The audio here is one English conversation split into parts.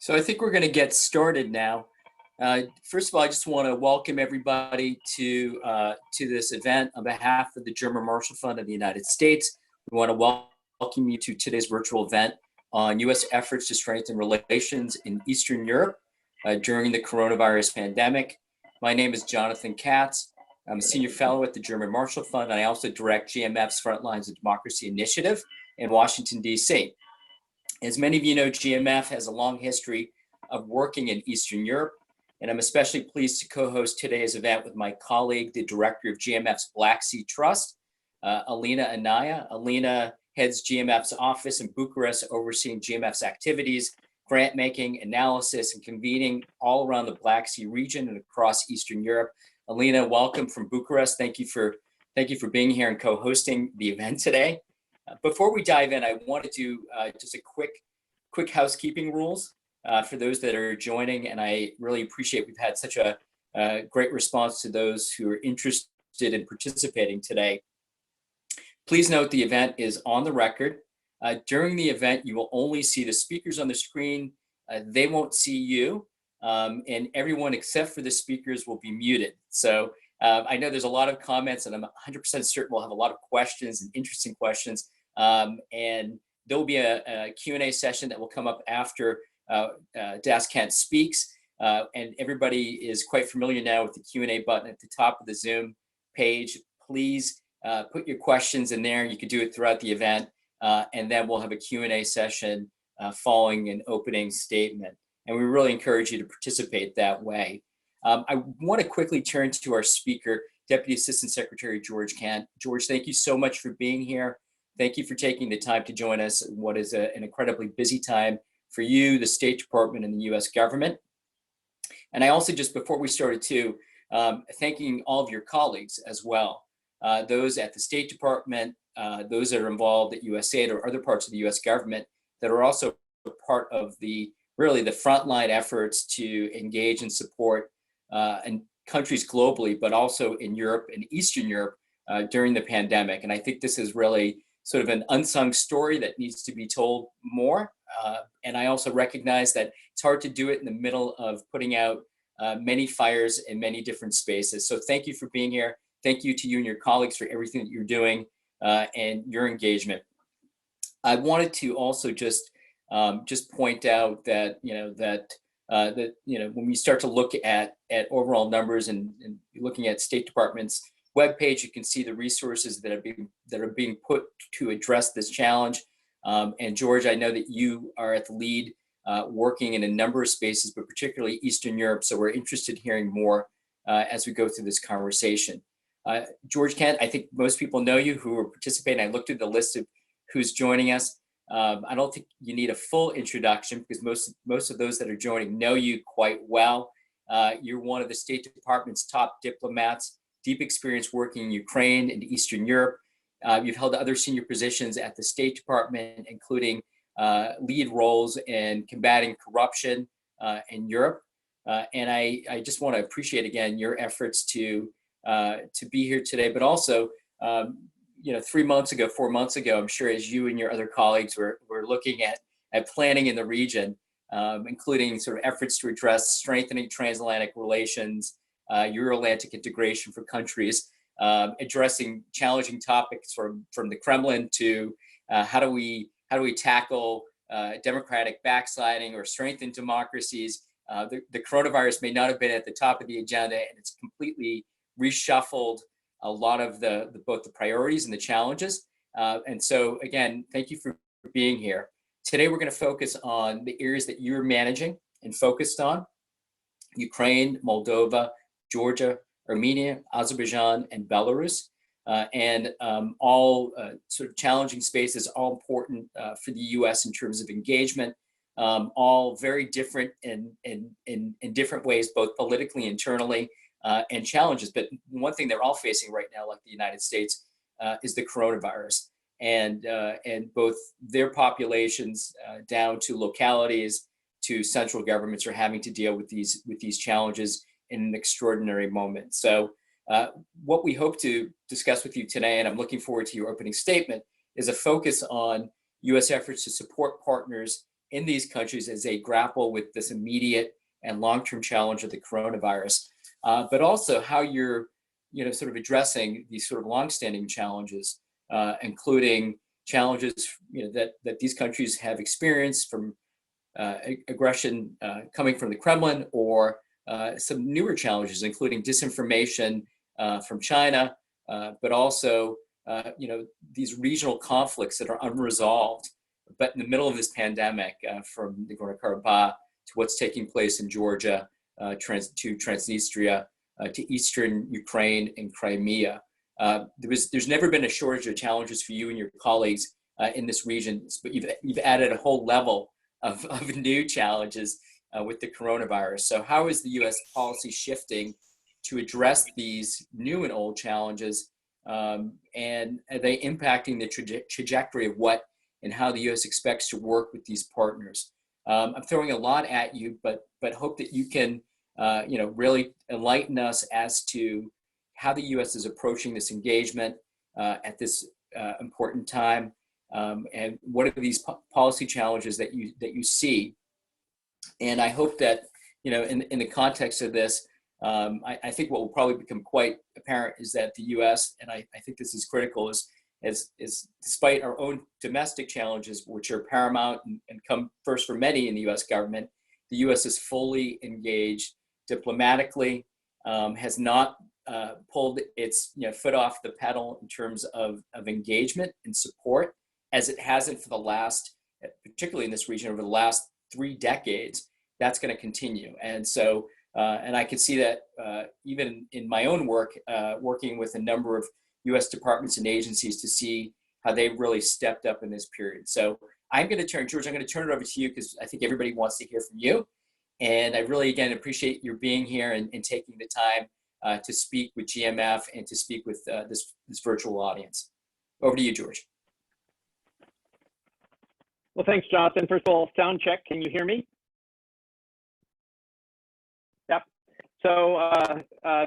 So I think we're going to get started now. First of all, I just want to welcome everybody to this event on behalf of the German Marshall Fund of the United States. We want to welcome you to today's virtual event on U.S. efforts to strengthen relations in Eastern Europe during the coronavirus pandemic. My name is Jonathan Katz. I'm a senior fellow at the German Marshall Fund, and I also direct GMF's Frontlines of Democracy Initiative in Washington, D.C. As many of you know, GMF has a long history of working in Eastern Europe, and I'm especially pleased to co-host today's event with my colleague, the director of GMF's Black Sea Trust, Alina Inayeh. Alina heads GMF's office in Bucharest, overseeing GMF's activities, grant making, analysis, and convening all around the Black Sea region and across Eastern Europe. Alina, welcome from Bucharest. Thank you for being here and co-hosting the event today. Before we dive in, I wanted to just a quick housekeeping rules for those that are joining, and I really appreciate we've had such a great response to those who are interested in participating today. Please note the event is on the record. During the event, you will only see the speakers on the screen. They won't see you, and everyone except for the speakers will be muted. So I know there's a lot of comments, and I'm 100% certain we'll have a lot of questions and interesting questions. And there'll be a Q&A session that will come up after Discussants speaks. And everybody is quite familiar now with the Q&A button at the top of the Zoom page. Please put your questions in there. You could do it throughout the event. And then we'll have a Q&A session following an opening statement. And we really encourage you to participate that way. I want to quickly turn to our speaker, Deputy Assistant Secretary George Kent. George, thank you so much for being here. Thank you for taking the time to join us in what is an incredibly busy time for you, the State Department, and the U.S. government. And I also, just before we started too, thanking all of your colleagues as well, those at the State Department, those that are involved at USAID or other parts of the U.S. government that are also part of really the frontline efforts to engage and support and countries globally, but also in Europe and Eastern Europe during the pandemic. And I think this is really sort of an unsung story that needs to be told more. And I also recognize that it's hard to do it in the middle of putting out many fires in many different spaces. So thank you for being here. Thank you to you and your colleagues for everything that you're doing and your engagement. I wanted to also just point out that, when we start to look at overall numbers and looking at State Department's webpage, you can see the resources that are being put to address this challenge. And George, I know that you are at the lead, working in a number of spaces, but particularly Eastern Europe. So we're interested in hearing more as we go through this conversation. George Kent, I think most people know you who are participating. I looked at the list of who's joining us. I don't think you need a full introduction because most of those that are joining know you quite well. You're one of the State Department's top diplomats, deep experience working in Ukraine and Eastern Europe. You've held other senior positions at the State Department, including lead roles in combating corruption in Europe. And I just want to appreciate again your efforts to be here today, but also 4 months ago, I'm sure as you and your other colleagues were looking at planning in the region, including sort of efforts to address strengthening transatlantic relations, Euro-Atlantic integration for countries, addressing challenging topics from the Kremlin to how do we tackle democratic backsliding or strengthen democracies. The coronavirus may not have been at the top of the agenda, and it's completely reshuffled a lot of both the priorities and the challenges. And so again, thank you for being here. Today, we're going to focus on the areas that you're managing and focused on: Ukraine, Moldova, Georgia, Armenia, Azerbaijan, and Belarus, and all sort of challenging spaces, all important for the U.S. in terms of engagement, all very different in different ways, both politically, internally, and challenges. But one thing they're all facing right now, like the United States, is the coronavirus, and both their populations down to localities to central governments are having to deal with these challenges in an extraordinary moment. So what we hope to discuss with you today, and I'm looking forward to your opening statement, is a focus on U.S. efforts to support partners in these countries as they grapple with this immediate and long-term challenge of the coronavirus, but also how you're, sort of addressing these sort of long-standing challenges, including challenges, that these countries have experienced from aggression coming from the Kremlin, or some newer challenges, including disinformation from China, but also, these regional conflicts that are unresolved, but in the middle of this pandemic, from Nagorno-Karabakh to what's taking place in Georgia, to Transnistria, to Eastern Ukraine and Crimea. There's never been a shortage of challenges for you and your colleagues in this region, but you've added a whole level of new challenges with the coronavirus. So how is the U.S. policy shifting to address these new and old challenges, and are they impacting the trajectory of what and how the U.S. expects to work with these partners? I'm throwing a lot at you, but hope that you can really enlighten us as to how the U.S. is approaching this engagement at this important time, and what are these policy challenges that you see. And I hope that, in the context of this, I think what will probably become quite apparent is that the U.S., and I think this is critical, is despite our own domestic challenges, which are paramount and come first for many in the U.S. government, the U.S. is fully engaged diplomatically, has not pulled its foot off the pedal in terms of engagement and support, as it hasn't for the last, particularly in this region, over the last 3 decades. That's going to continue. And so, and I can see that even in my own work, working with a number of U.S. departments and agencies, to see how they've really stepped up in this period. So George, I'm going to turn it over to you, because I think everybody wants to hear from you. And I really, again, appreciate your being here and taking the time to speak with GMF and to speak with this virtual audience. Over to you, George. Well, thanks, Jonathan. First of all, sound check. Can you hear me? Yep. So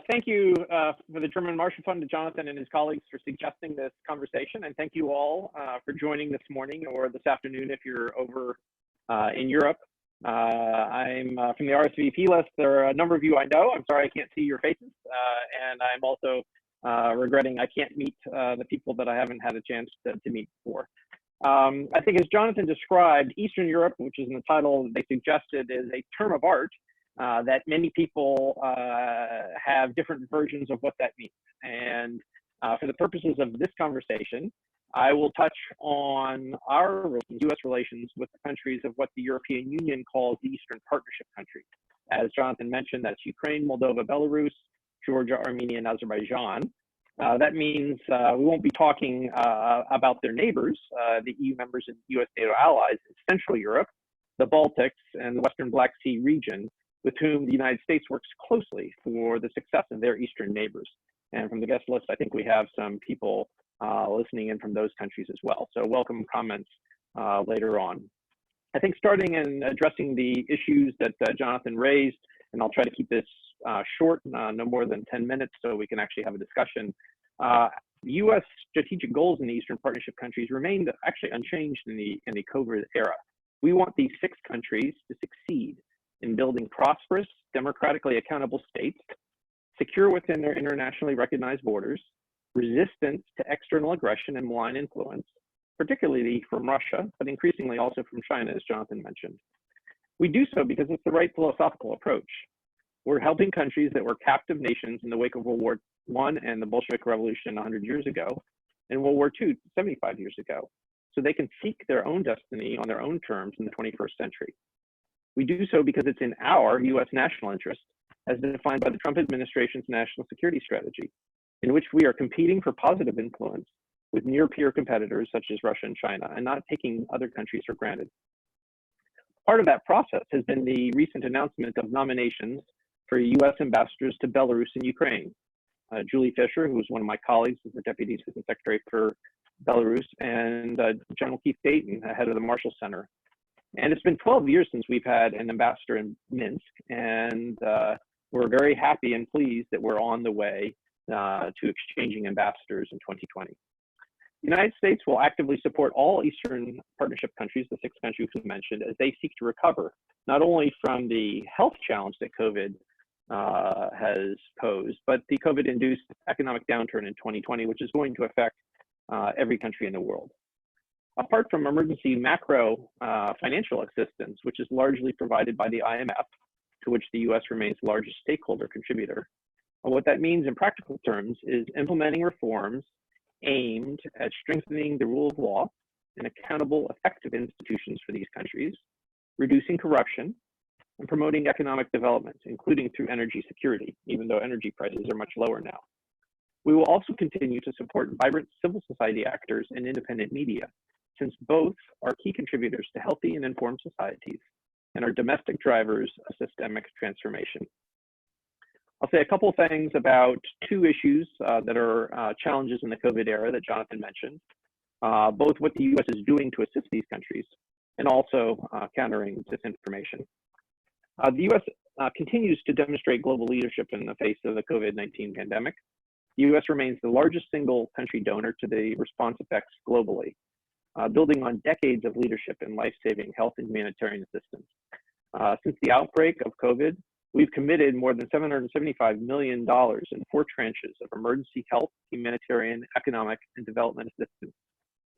thank you for the German Marshall Fund to Jonathan and his colleagues for suggesting this conversation. And thank you all for joining this morning or this afternoon if you're over in Europe. I'm from the RSVP list. There are a number of you I know. I'm sorry I can't see your faces. And I'm also regretting I can't meet the people that I haven't had a chance to meet before. I think, as Jonathan described, Eastern Europe, which is in the title they suggested, is a term of art that many people have different versions of what that means. And for the purposes of this conversation, I will touch on our U.S. relations with the countries of what the European Union calls the Eastern Partnership countries. As Jonathan mentioned, that's Ukraine, Moldova, Belarus, Georgia, Armenia, and Azerbaijan. That means we won't be talking about their neighbors, the EU members and US NATO allies in Central Europe, the Baltics, and the Western Black Sea region, with whom the United States works closely for the success of their Eastern neighbors. And from the guest list, I think we have some people listening in from those countries as well. So welcome comments later on. I think starting and addressing the issues that Jonathan raised, and I'll try to keep this short, no more than 10 minutes, so we can actually have a discussion. U.S. strategic goals in the Eastern Partnership countries remained actually unchanged in the COVID era. We want these 6 countries to succeed in building prosperous, democratically accountable states, secure within their internationally recognized borders, resistant to external aggression and malign influence, particularly from Russia, but increasingly also from China, as Jonathan mentioned. We do so because it's the right philosophical approach. We're helping countries that were captive nations in the wake of World War I and the Bolshevik Revolution 100 years ago, and World War II 75 years ago, so they can seek their own destiny on their own terms in the 21st century. We do so because it's in our U.S. national interest, as defined by the Trump administration's national security strategy, in which we are competing for positive influence with near-peer competitors such as Russia and China, and not taking other countries for granted. Part of that process has been the recent announcement of nominations for U.S. ambassadors to Belarus and Ukraine. Julie Fisher, who was one of my colleagues, is the Deputy Assistant Secretary for Belarus, and General Keith Dayton, head of the Marshall Center. And it's been 12 years since we've had an ambassador in Minsk, and we're very happy and pleased that we're on the way to exchanging ambassadors in 2020. The United States will actively support all Eastern Partnership countries, the 6 countries we mentioned, as they seek to recover, not only from the health challenge that COVID has posed, but the COVID-induced economic downturn in 2020, which is going to affect every country in the world. Apart from emergency macro financial assistance, which is largely provided by the IMF, to which the U.S. remains the largest stakeholder contributor, what that means in practical terms is implementing reforms aimed at strengthening the rule of law and accountable, effective institutions for these countries, reducing corruption, and promoting economic development, including through energy security, even though energy prices are much lower now. We will also continue to support vibrant civil society actors and independent media, since both are key contributors to healthy and informed societies and are domestic drivers of systemic transformation. I'll say a couple of things about 2 issues that are challenges in the COVID era that Jonathan mentioned, both what the U.S. is doing to assist these countries and also countering disinformation. The U.S. continues to demonstrate global leadership in the face of the COVID-19 pandemic. The U.S. remains the largest single country donor to the response effects globally, building on decades of leadership in life-saving health and humanitarian assistance. Since the outbreak of COVID, we've committed more than $775 million in 4 tranches of emergency health, humanitarian, economic, and development assistance,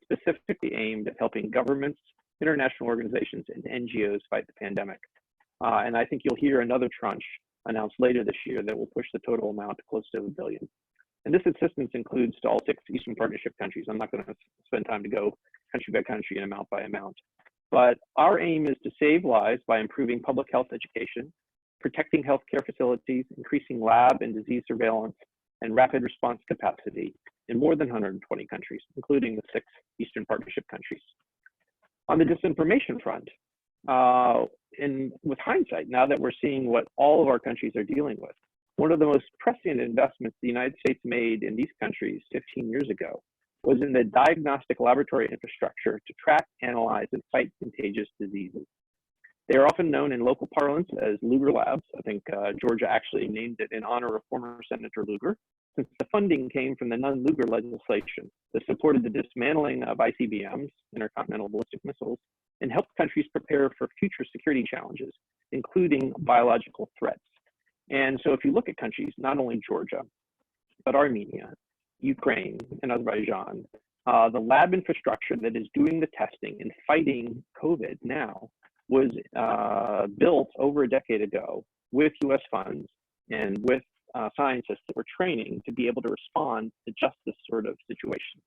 specifically aimed at helping governments, international organizations, and NGOs fight the pandemic. And I think you'll hear another tranche announced later this year that will push the total amount to close to $1 billion. And this assistance includes to all 6 Eastern Partnership countries. I'm not going to spend time to go country by country and amount by amount. But our aim is to save lives by improving public health education, protecting healthcare facilities, increasing lab and disease surveillance, and rapid response capacity in more than 120 countries, including the 6 Eastern Partnership countries. On the disinformation front, with hindsight, now that we're seeing what all of our countries are dealing with, one of the most prescient investments the United States made in these countries 15 years ago was in the diagnostic laboratory infrastructure to track, analyze, and fight contagious diseases. They are often known in local parlance as Lugar Labs. I think Georgia actually named it in honor of former Senator Lugar, since the funding came from the Nunn-Lugar legislation that supported the dismantling of ICBMs, intercontinental ballistic missiles, and helped countries prepare for future security challenges, including biological threats. And so if you look at countries, not only Georgia, but Armenia, Ukraine, and Azerbaijan, the lab infrastructure that is doing the testing and fighting COVID now was built over a decade ago with US funds and with scientists that were training to be able to respond to just this sort of situation.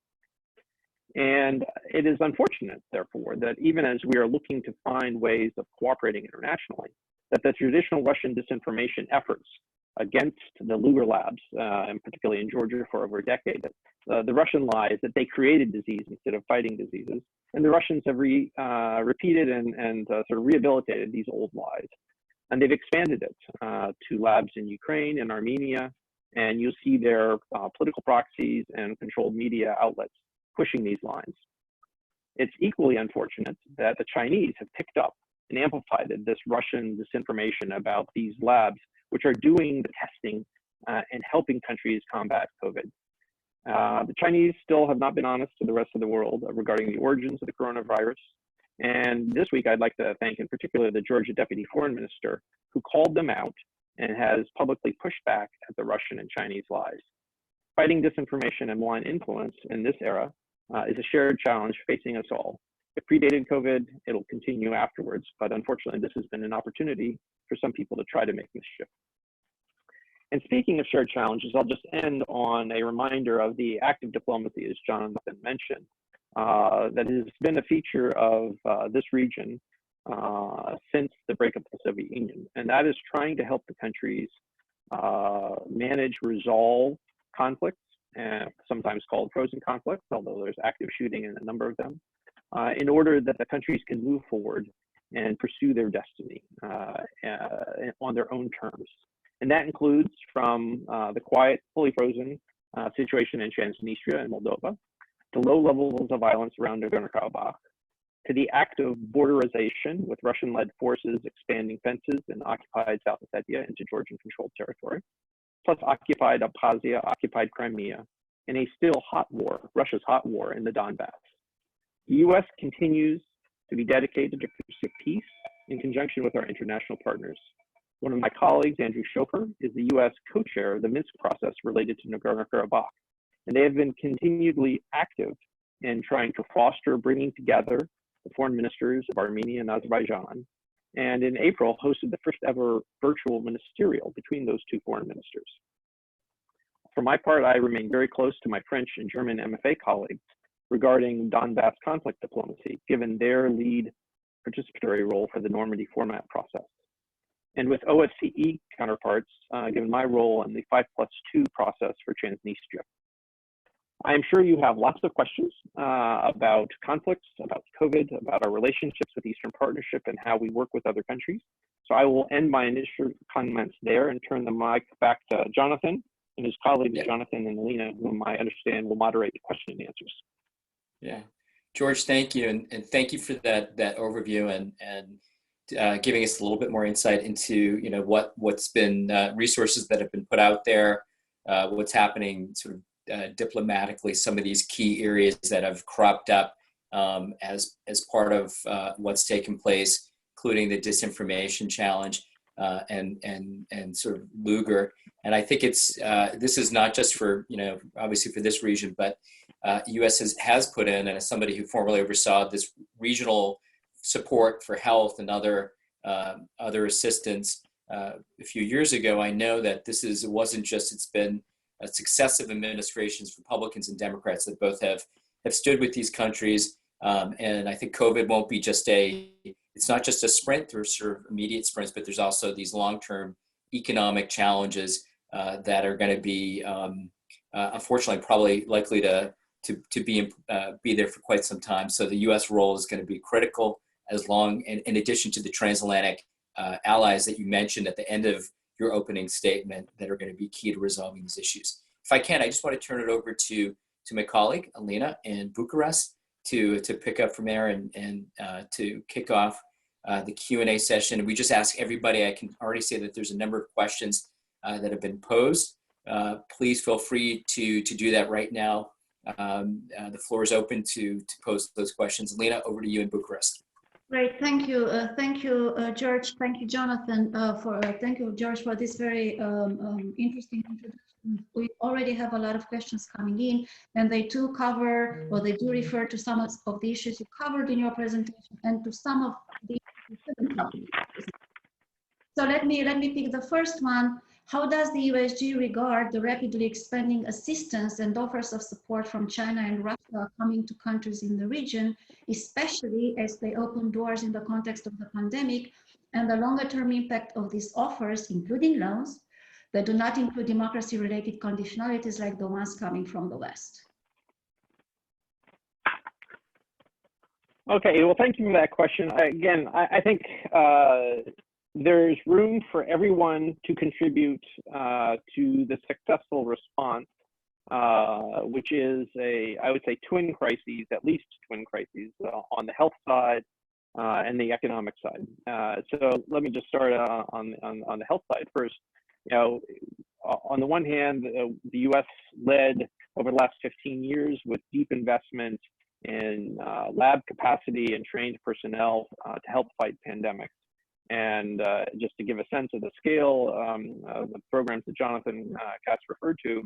And it is unfortunate, therefore, that even as we are looking to find ways of cooperating internationally, that the traditional Russian disinformation efforts against the Lugar Labs, and particularly in Georgia for over a decade, the Russian lie is that they created disease instead of fighting diseases. And the Russians have repeated and sort of rehabilitated these old lies. And they've expanded it to labs in Ukraine and Armenia. And you'll see their political proxies and controlled media outlets pushing these lines. It's equally unfortunate that the Chinese have picked up and amplified this Russian disinformation about these labs, which are doing the testing and helping countries combat COVID. The Chinese still have not been honest to the rest of the world regarding the origins of the coronavirus. And this week, I'd like to thank in particular the Georgia Deputy Foreign Minister, who called them out and has publicly pushed back at the Russian and Chinese lies. Fighting disinformation and malign influence in this era is a shared challenge facing us all. It predated COVID, it'll continue afterwards, but unfortunately, this has been an opportunity for some people to try to make this shift. And speaking of shared challenges, I'll just end on a reminder of the active diplomacy, as Jonathan mentioned, that has been a feature of this region since the breakup of the Soviet Union. And that is trying to help the countries manage, resolve conflicts, sometimes called frozen conflicts, although there's active shooting in a number of them, in order that the countries can move forward and pursue their destiny on their own terms. And that includes from the quiet, fully frozen situation in Transnistria and Moldova, to low levels of violence around Nagorno-Karabakh, to the active borderization with Russian-led forces expanding fences in occupied South Ossetia into Georgian-controlled territory, plus occupied Abkhazia, occupied Crimea, in a still hot war, Russia's hot war in the Donbass. The U.S. continues to be dedicated to pursue peace in conjunction with our international partners. One of my colleagues, Andrew Schofer, is the U.S. co-chair of the Minsk process related to Nagorno-Karabakh, and they have been continually active in trying to foster bringing together the foreign ministers of Armenia and Azerbaijan, and in April hosted the first ever virtual ministerial between those two foreign ministers. For my part, I remain very close to my French and German MFA colleagues regarding Donbass conflict diplomacy, given their lead participatory role for the Normandy format process. And with OSCE counterparts, given my role in the 5+2 process for Transnistria. I am sure you have lots of questions about conflicts, about COVID, about our relationships with Eastern Partnership and how we work with other countries. So I will end my initial comments there and turn the mic back to Jonathan and his colleagues, Jonathan and Alina, whom I understand will moderate the question and answers. Yeah, George, thank you. And thank you for that overview and giving us a little bit more insight into, what's been resources that have been put out there, what's happening sort of diplomatically, some of these key areas that have cropped up as part of what's taken place, including the disinformation challenge and sort of Lugar. And I think it's this is not just for obviously for this region, but U.S. has put in, and as somebody who formerly oversaw this regional support for health and other assistance a few years ago, I know that it wasn't just, it's been successive administrations, Republicans and Democrats, that both have stood with these countries. And I think COVID won't be it's not just a sprint or sort of immediate sprints, but there's also these long-term economic challenges that are going to be, unfortunately, probably likely to be there for quite some time. So the U.S. role is going to be critical, in addition to the transatlantic allies that you mentioned at the end of your opening statement that are going to be key to resolving these issues. If I can, I just want to turn it over to my colleague, Alina in Bucharest, to pick up from there and to kick off the Q&A session. We just ask everybody, I can already say that there's a number of questions that have been posed. Please feel free to do that right now. The floor is open to pose those questions. Alina, over to you in Bucharest. Great, thank you, George. Thank you, Jonathan. Thank you, George, for this very interesting introduction. We already have a lot of questions coming in, and they do cover, or they do refer to some of the issues you covered in your presentation, and to some of the issues you didn't cover. So let me pick the first one. How does the USG regard the rapidly expanding assistance and offers of support from China and Russia coming to countries in the region, especially as they open doors in the context of the pandemic, and the longer-term impact of these offers, including loans, that do not include democracy-related conditionalities like the ones coming from the West? Okay, well, thank you for that question. Again, I think there's room for everyone to contribute to the successful response, which is I would say twin crises, at least twin crises on the health side and the economic side. So let me just start on the health side first. On the one hand, the U.S. led over the last 15 years with deep investment in lab capacity and trained personnel to help fight pandemics. And just to give a sense of the scale of the programs that Jonathan Katz referred to,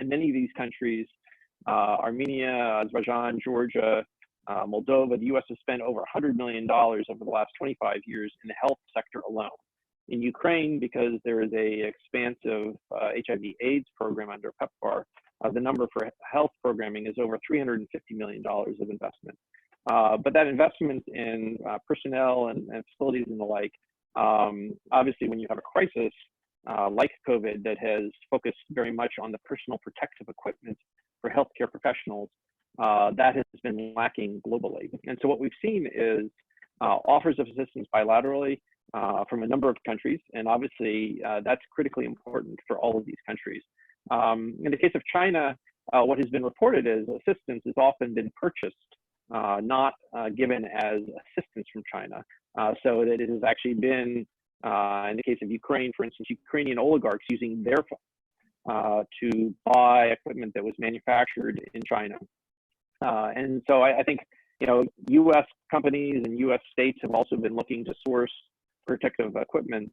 in many of these countries, Armenia, Azerbaijan, Georgia, Moldova, the U.S. has spent over $100 million over the last 25 years in the health sector alone. In Ukraine, because there is a expansive HIV/AIDS program under PEPFAR, the number for health programming is over $350 million of investment. But that investment in personnel and facilities and the like, obviously when you have a crisis like COVID that has focused very much on the personal protective equipment for healthcare professionals, that has been lacking globally. And so what we've seen is offers of assistance bilaterally from a number of countries, and obviously that's critically important for all of these countries. In the case of China, what has been reported as assistance has often been purchased, not given as assistance from China, so that it has actually been, in the case of Ukraine, for instance, Ukrainian oligarchs using their funds to buy equipment that was manufactured in China. And so I think, you know, U.S. companies and U.S. states have also been looking to source protective equipment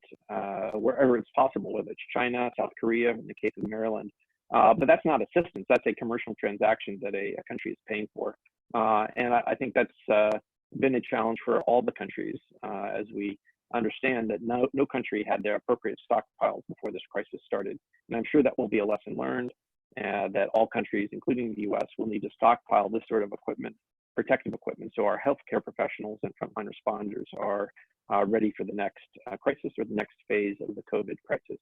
wherever it's possible, whether it's China, South Korea, in the case of Maryland. But that's not assistance, that's a commercial transaction that a country is paying for. And I think that's been a challenge for all the countries, as we understand that no country had their appropriate stockpiles before this crisis started. And I'm sure that will be a lesson learned, that all countries, including the US, will need to stockpile this sort of equipment, protective equipment, so our healthcare professionals and frontline responders are ready for the next crisis or the next phase of the COVID crisis.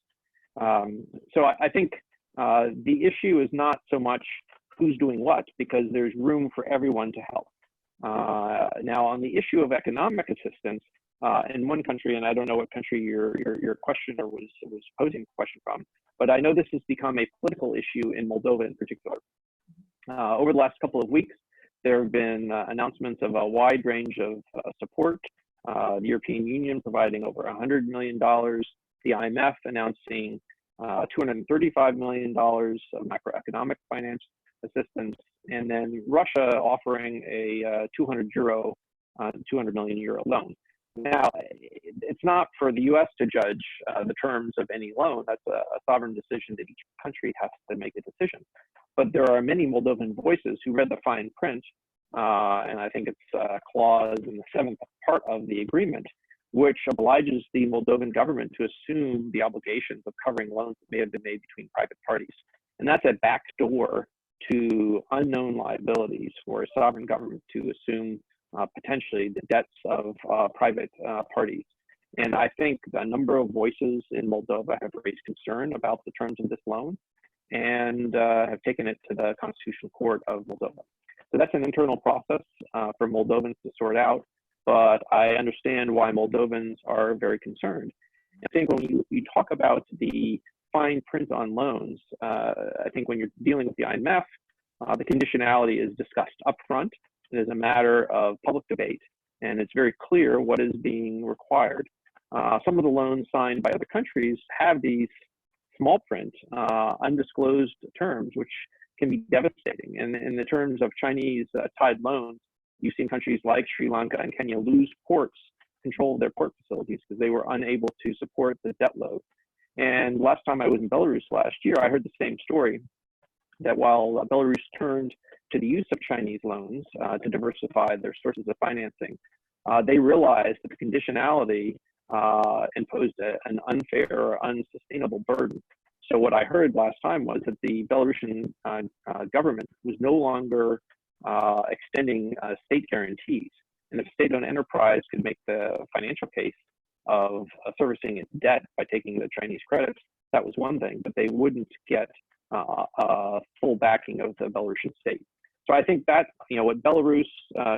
So I think the issue is not so much who's doing what, because there's room for everyone to help. Now, on the issue of economic assistance, in one country, and I don't know what country your questioner was posing the question from, but I know this has become a political issue in Moldova in particular. Over the last couple of weeks, there have been announcements of a wide range of support. The European Union providing over $100 million, the IMF announcing $235 million of macroeconomic finance assistance, and then Russia offering a 200 million euro loan. Now, it's not for the US to judge the terms of any loan. That's a sovereign decision that each country has to make a decision. But there are many Moldovan voices who read the fine print, and I think it's a clause in the 7th part of the agreement, which obliges the Moldovan government to assume the obligations of covering loans that may have been made between private parties. And that's a backdoor to unknown liabilities for a sovereign government to assume potentially the debts of private parties. And I think a number of voices in Moldova have raised concern about the terms of this loan and have taken it to the Constitutional Court of Moldova. So that's an internal process for Moldovans to sort out, but I understand why Moldovans are very concerned. I think when you talk about the fine print on loans, I think when you're dealing with the IMF, the conditionality is discussed upfront. It is a matter of public debate, and it's very clear what is being required. Some of the loans signed by other countries have these small print, undisclosed terms, which can be devastating. And in the terms of Chinese tied loans, you've seen countries like Sri Lanka and Kenya lose control of their port facilities because they were unable to support the debt load. And last time I was in Belarus last year, I heard the same story, that while Belarus turned to the use of Chinese loans to diversify their sources of financing, they realized that the conditionality imposed an unfair or unsustainable burden. So what I heard last time was that the Belarusian government was no longer extending state guarantees. And if a state-owned enterprise could make the financial case of servicing its debt by taking the Chinese credits, that was one thing, but they wouldn't get full backing of the Belarusian state. So I think that, you know, what Belarus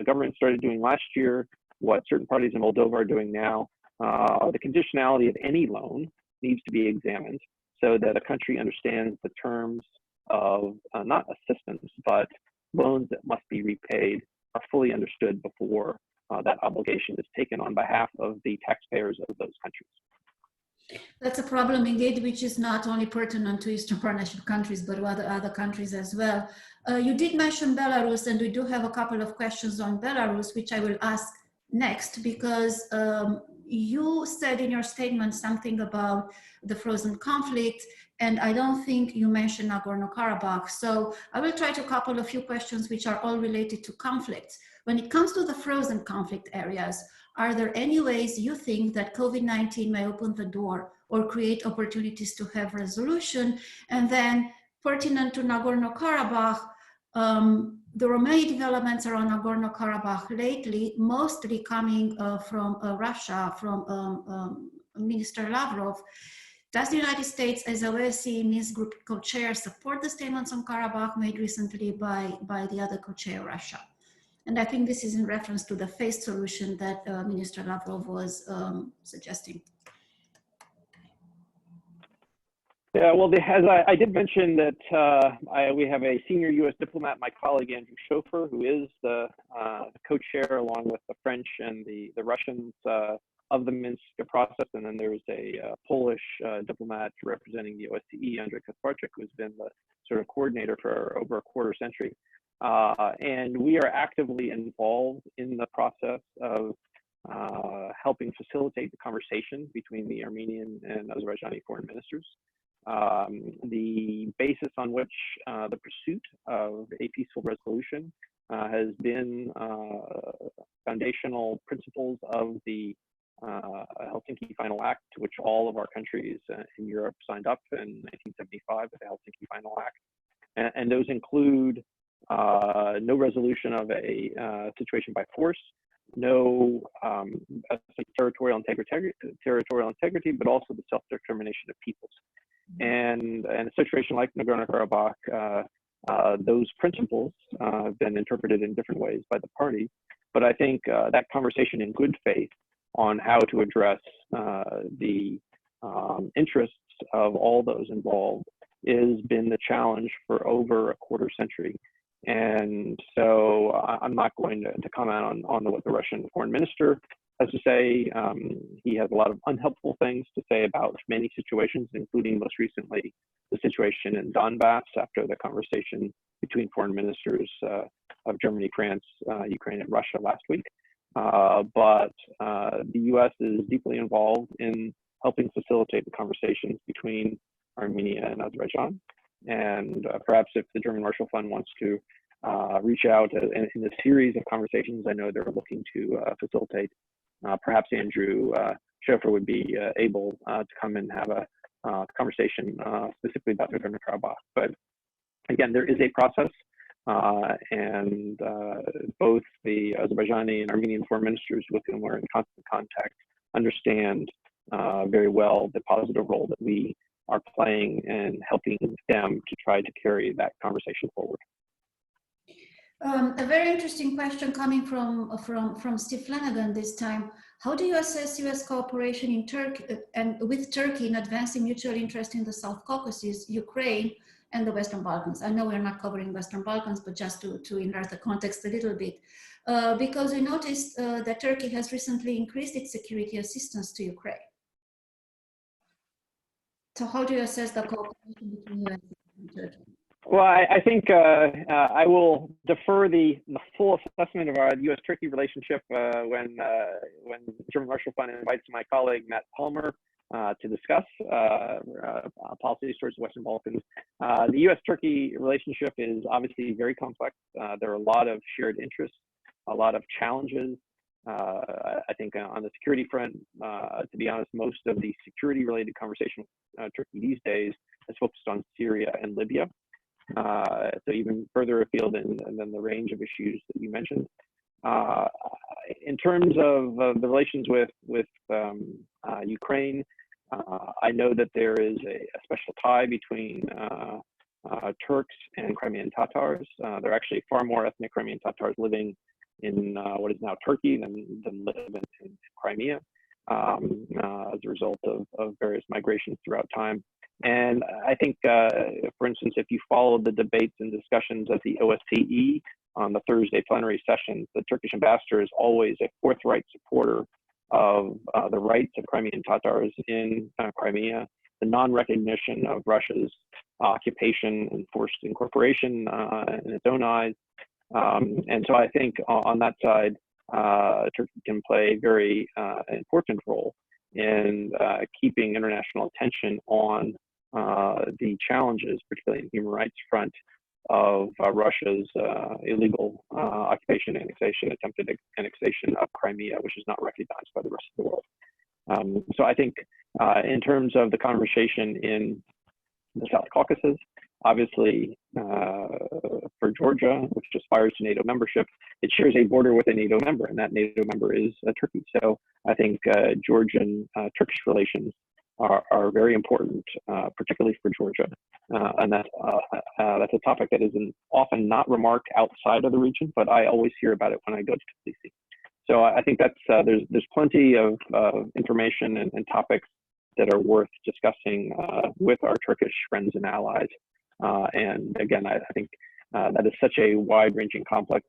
government started doing last year, what certain parties in Moldova are doing now, the conditionality of any loan needs to be examined so that a country understands the terms of not assistance, but loans that must be repaid are fully understood before that obligation is taken on behalf of the taxpayers of those countries. That's a problem indeed, which is not only pertinent to Eastern Partnership countries, but other countries as well. You did mention Belarus, and we do have a couple of questions on Belarus, which I will ask next, because you said in your statement something about the frozen conflict, and I don't think you mentioned Nagorno-Karabakh. So I will try to couple a few questions which are all related to conflicts. When it comes to the frozen conflict areas, are there any ways you think that COVID-19 may open the door or create opportunities to have resolution? And then pertinent to Nagorno-Karabakh, there were many developments around Nagorno-Karabakh lately, mostly coming from Russia, from Minister Lavrov. Does the United States, as OSCE Minsk Group co-chair, support the statements on Karabakh made recently by the other co-chair, Russia? And I think this is in reference to the phased solution that Minister Lavrov was suggesting. Yeah, well, as I did mention that we have a senior U.S. diplomat, my colleague Andrew Schofer, who is the co-chair along with the French and the Russians of the Minsk process. And then there's a Polish diplomat representing the OSCE, Andrzej Kasparczyk, who's been the sort of coordinator for over a quarter century. And we are actively involved in the process of helping facilitate the conversation between the Armenian and Azerbaijani foreign ministers. The basis on which the pursuit of a peaceful resolution has been foundational principles of the Helsinki Final Act, to which all of our countries in Europe signed up in 1975 with the Helsinki Final Act. And those include no resolution of a situation by force, no territorial integrity, but also the self-determination of peoples. And in a situation like Nagorno-Karabakh, those principles have been interpreted in different ways by the parties. But I think that conversation in good faith on how to address the interests of all those involved has been the challenge for over a quarter century. And so I'm not going to comment on what the Russian foreign minister has to say. He has a lot of unhelpful things to say about many situations, including most recently the situation in Donbass after the conversation between foreign ministers of Germany, France, Ukraine, and Russia last week. But the U.S. is deeply involved in helping facilitate the conversations between Armenia and Azerbaijan. And perhaps if the German Marshall Fund wants to reach out in a series of conversations I know they're looking to facilitate, perhaps Andrew Schofer would be able to come and have a conversation specifically about Nagorno-Karabakh. But again, there is a process, and both the Azerbaijani and Armenian foreign ministers with whom we're in constant contact understand very well the positive role that we are playing in helping them to try to carry that conversation forward. A very interesting question coming from Steve Flanagan this time. How do you assess U.S. cooperation in Turkey and with Turkey in advancing mutual interest in the South Caucasus, Ukraine, and the Western Balkans? I know we're not covering Western Balkans, but just to enlarge the context a little bit, because we noticed that Turkey has recently increased its security assistance to Ukraine. So how do you assess the cooperation between U.S. and Turkey? Well, I think I will defer the full assessment of our U.S.-Turkey relationship when the German Marshall Fund invites my colleague Matt Palmer to discuss policies towards the Western Balkans. The U.S.-Turkey relationship is obviously very complex. There are a lot of shared interests, a lot of challenges. I think on the security front, to be honest, most of the security-related conversation with Turkey these days is focused on Syria and Libya. So even further afield than the range of issues that you mentioned. In terms of the relations with Ukraine, I know that there is a special tie between Turks and Crimean Tatars. There are actually far more ethnic Crimean Tatars living in what is now Turkey than live in Crimea as a result of various migrations throughout time. And I think, for instance, if you follow the debates and discussions at the OSCE on the Thursday plenary sessions, the Turkish ambassador is always a forthright supporter of the rights of Crimean Tatars in Crimea, the non-recognition of Russia's occupation and forced incorporation in its own eyes. And so I think on that side, Turkey can play a very important role in keeping international attention on the challenges, particularly in the human rights front, of Russia's illegal occupation, annexation, attempted annexation of Crimea, which is not recognized by the rest of the world. So I think in terms of the conversation in the South Caucasus, obviously for Georgia, which aspires to NATO membership, it shares a border with a NATO member, and that NATO member is Turkey. So I think Georgian-Turkish relations are very important, particularly for Georgia. And that's a topic that is often not remarked outside of the region, but I always hear about it when I go to Tbilisi. So I think that's there's plenty of information and topics that are worth discussing with our Turkish friends and allies. And again, I think that is such a wide-ranging, complex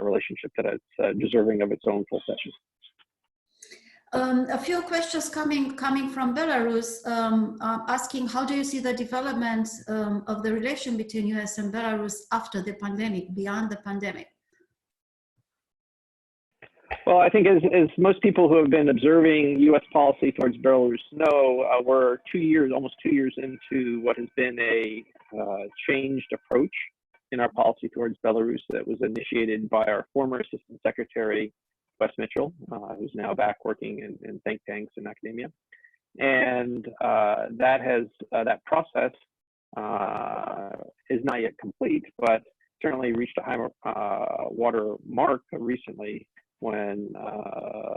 relationship that it's deserving of its own full session. A few questions coming from Belarus, asking how do you see the development of the relation between US and Belarus after the pandemic, beyond the pandemic? Well, I think as most people who have been observing U.S. policy towards Belarus know, we're almost two years into what has been a changed approach in our policy towards Belarus that was initiated by our former Assistant Secretary, Wes Mitchell, who's now back working in think tanks and academia. And that process is not yet complete, but certainly reached a high water mark recently when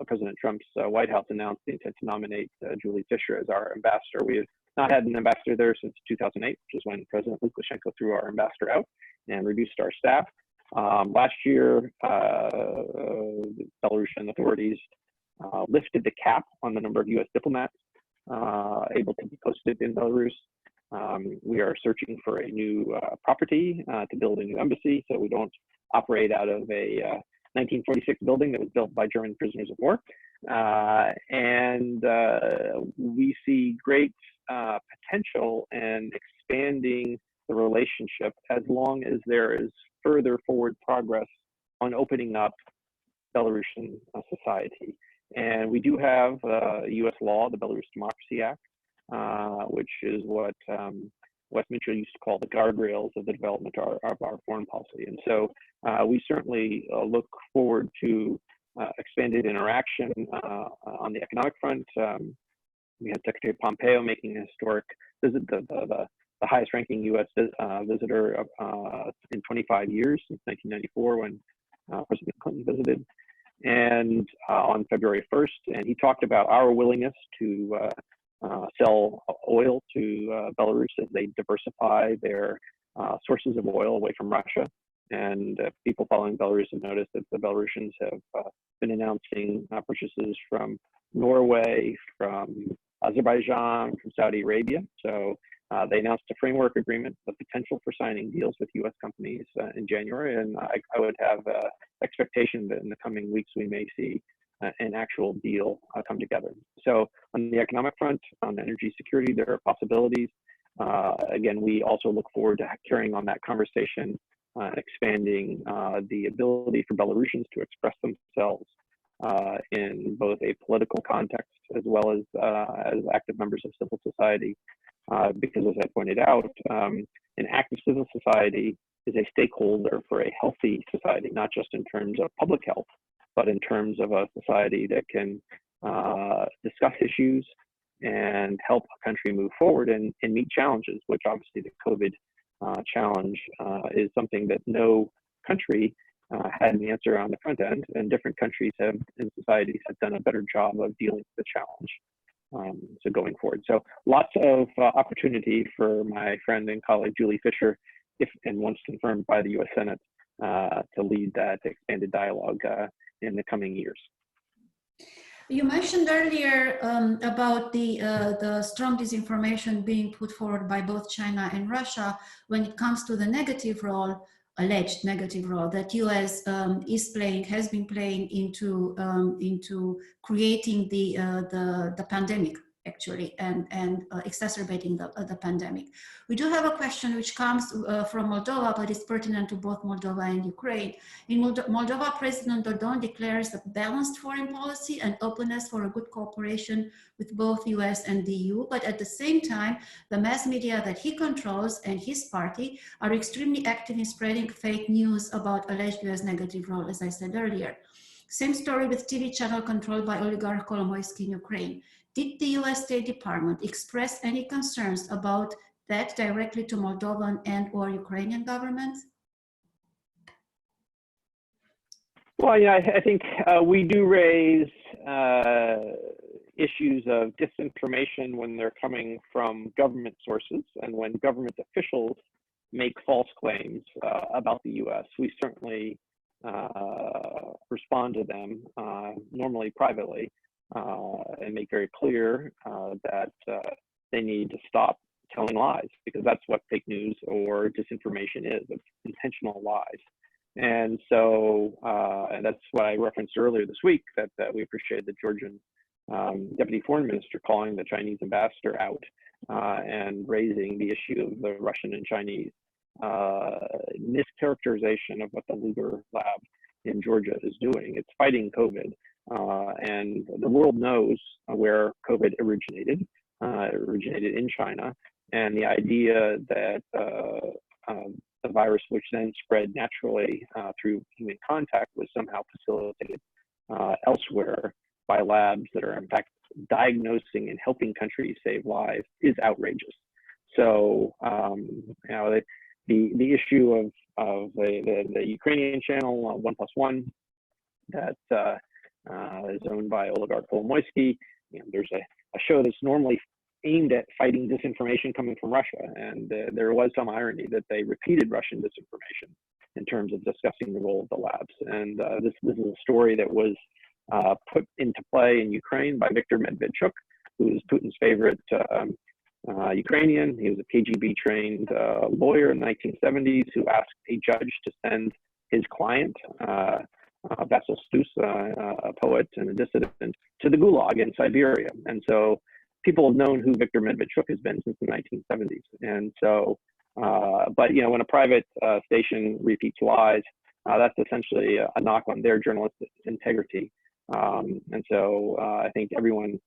President Trump's White House announced the intent to nominate Julie Fisher as our ambassador. We have not had an ambassador there since 2008, which is when President Lukashenko threw our ambassador out and reduced our staff. Last year, Belarusian authorities lifted the cap on the number of U.S. diplomats able to be posted in Belarus. We are searching for a new property to build a new embassy, so we don't operate out of a 1946 building that was built by German prisoners of war. And we see great potential in expanding the relationship as long as there is further forward progress on opening up Belarusian society. And we do have U.S. law, the Belarus Democracy Act, which is what Wes Mitchell used to call the guardrails of the development of our foreign policy. And so we certainly look forward to expanded interaction on the economic front. We had Secretary Pompeo making a historic visit, the highest ranking U.S. visitor in 25 years, since 1994 when President Clinton visited, and on February 1st. And he talked about our willingness to sell oil to Belarus as they diversify their sources of oil away from Russia. And people following Belarus have noticed that the Belarusians have been announcing purchases from Norway, from Azerbaijan, from Saudi Arabia. So they announced a framework agreement, the potential for signing deals with U.S. companies in January. And I would have expectation that in the coming weeks we may see an actual deal come together. So on the economic front, on energy security, there are possibilities. Again, we also look forward to carrying on that conversation, expanding the ability for Belarusians to express themselves in both a political context as well as active members of civil society. Because as I pointed out, an active civil society is a stakeholder for a healthy society, not just in terms of public health, but in terms of a society that can discuss issues and help a country move forward and meet challenges, which obviously the COVID challenge is something that no country had an answer on the front end, and different countries and societies have done a better job of dealing with the challenge. So going forward, so lots of opportunity for my friend and colleague Julie Fisher, if and once confirmed by the U.S. Senate, to lead that expanded dialogue in the coming years. You mentioned earlier about the strong disinformation being put forward by both China and Russia when it comes to the negative role, alleged negative role that U.S. has been playing into creating the pandemic, actually, and exacerbating the pandemic. We do have a question which comes from Moldova, but it's pertinent to both Moldova and Ukraine. In Moldova, President Dodon declares a balanced foreign policy and openness for a good cooperation with both US and the EU, but at the same time, the mass media that he controls and his party are extremely active in spreading fake news about alleged US negative role, as I said earlier. Same story with TV channel controlled by oligarch Kolomoisky in Ukraine. Did the US State Department express any concerns about that directly to Moldovan and or Ukrainian governments? Well, yeah, I think we do raise issues of disinformation when they're coming from government sources and when government officials make false claims about the US. We certainly respond to them, normally privately, and make very clear that they need to stop telling lies, because that's what fake news or disinformation is. It's intentional lies. And so, and that's what I referenced earlier this week, that we appreciate the Georgian deputy foreign minister calling the Chinese ambassador out and raising the issue of the Russian and Chinese mischaracterization of what the Lugar lab in Georgia is doing. It's fighting COVID, and the world knows where COVID originated. It originated in China, and the idea that the virus, which then spread naturally through human contact, was somehow facilitated elsewhere by labs that are in fact diagnosing and helping countries save lives is outrageous. So you know, the issue of the Ukrainian channel 1+1 that is owned by oligarch Kolomoisky. You know, there's a show that's normally aimed at fighting disinformation coming from Russia, and there was some irony that they repeated Russian disinformation in terms of discussing the role of the labs. And this is a story that was put into play in Ukraine by Viktor Medvedchuk, who is Putin's favorite Ukrainian. He was a KGB trained lawyer in the 1970s who asked a judge to send his client, Vasyl Stus, a poet and a dissident, to the Gulag in Siberia. And so people have known who Viktor Medvedchuk has been since the 1970s. And so, but you know, when a private station repeats lies, that's essentially a knock on their journalistic integrity. And so I think everyone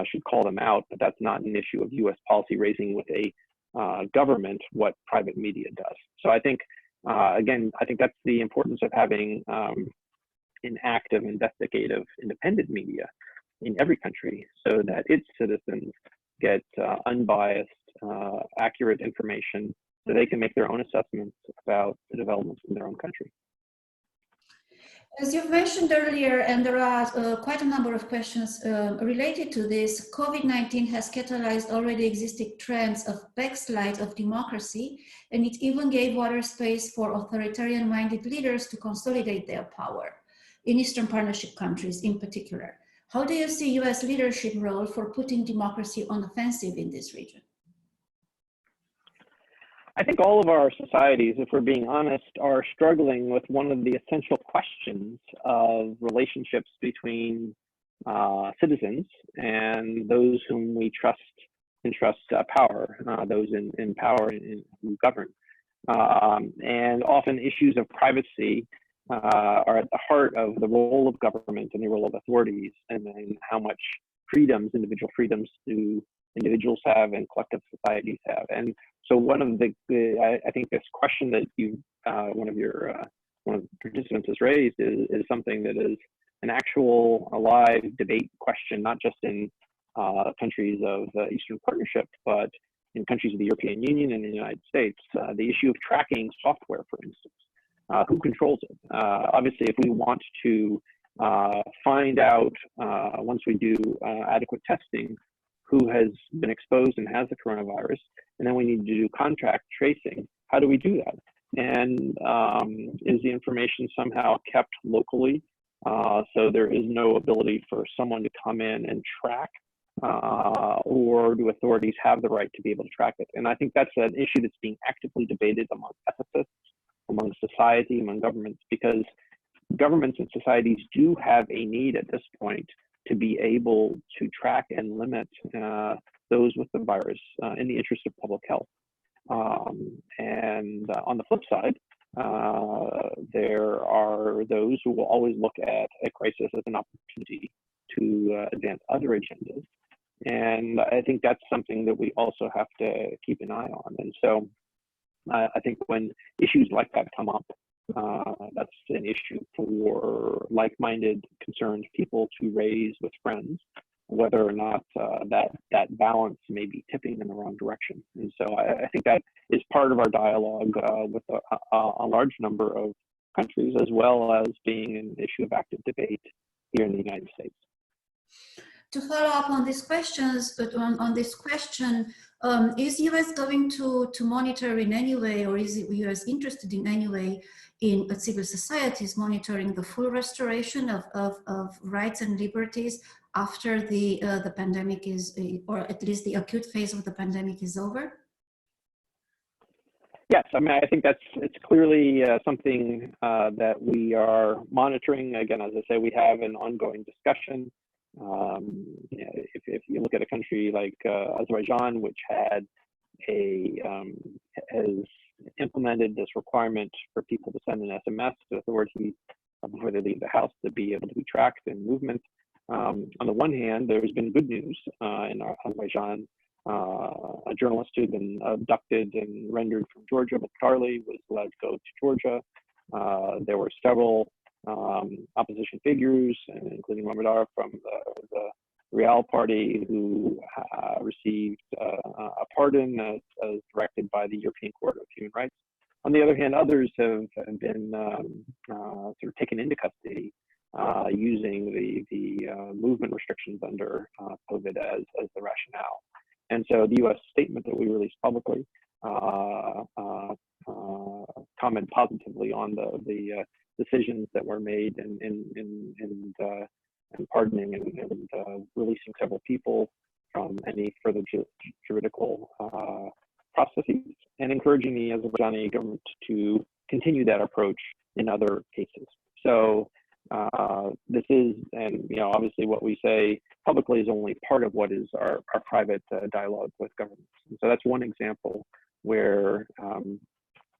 should call them out, but that's not an issue of U.S. policy raising with a government what private media does. So I think, again, I think that's the importance of having an active, investigative, independent media in every country so that its citizens get unbiased, accurate information so they can make their own assessments about the developments in their own country. As you've mentioned earlier, and there are quite a number of questions related to this, COVID-19 has catalyzed already existing trends of backslide of democracy, and it even gave water space for authoritarian-minded leaders to consolidate their power, in Eastern Partnership countries in particular. How do you see US leadership role for putting democracy on offensive in this region? I think all of our societies, if we're being honest, are struggling with one of the essential questions of relationships between citizens and those whom we trust entrust power, those in power and who govern. And often issues of privacy are at the heart of the role of government and the role of authorities, and then how much freedoms, individual freedoms, do individuals have and collective societies have. And so one of I think this question that one of the participants has raised is something that is an actual live debate question, not just in countries of the Eastern Partnership, but in countries of the European Union and the United States. The issue of tracking software, for instance, who controls it? Obviously, if we want to find out once we do adequate testing who has been exposed and has the coronavirus, and then we need to do contact tracing. How do we do that? And is the information somehow kept locally so there is no ability for someone to come in and track, or do authorities have the right to be able to track it? And I think that's an issue that's being actively debated among ethicists, among society, among governments, because governments and societies do have a need at this point to be able to track and limit those with the virus in the interest of public health. And on the flip side, there are those who will always look at a crisis as an opportunity to advance other agendas. And I think that's something that we also have to keep an eye on. And so I think when issues like that come up, that's an issue for like-minded, concerned people to raise with friends, whether or not that balance may be tipping in the wrong direction. And so I think that is part of our dialogue with a large number of countries, as well as being an issue of active debate here in the United States. To follow up on these questions, but on this question, is US going to monitor in any way, or is US interested in any way in civil societies monitoring the full restoration of rights and liberties after the pandemic is, or at least the acute phase of the pandemic is over? Yes, I mean, I think it's clearly something that we are monitoring. Again, as I say, we have an ongoing discussion if you look at a country like Azerbaijan, which has implemented this requirement for people to send an SMS to authorities before they leave the house to be able to be tracked in movement. On the one hand, there's been good news in Azerbaijan. A journalist who had been abducted and rendered from Georgia, Charlie, was allowed to go to Georgia. There were several opposition figures, including Moderator from the Real Party, who received a pardon as directed by the European Court of Human Rights. On the other hand, others have been sort of taken into custody using the movement restrictions under COVID as the rationale. And so the U.S. statement that we released publicly commented positively on the decisions that were made in pardoning and releasing several people from any further juridical processes, and encouraging the Azerbaijani government to continue that approach in other cases. So this is, and obviously what we say publicly is only part of what is our private dialogue with governments. And so that's one example where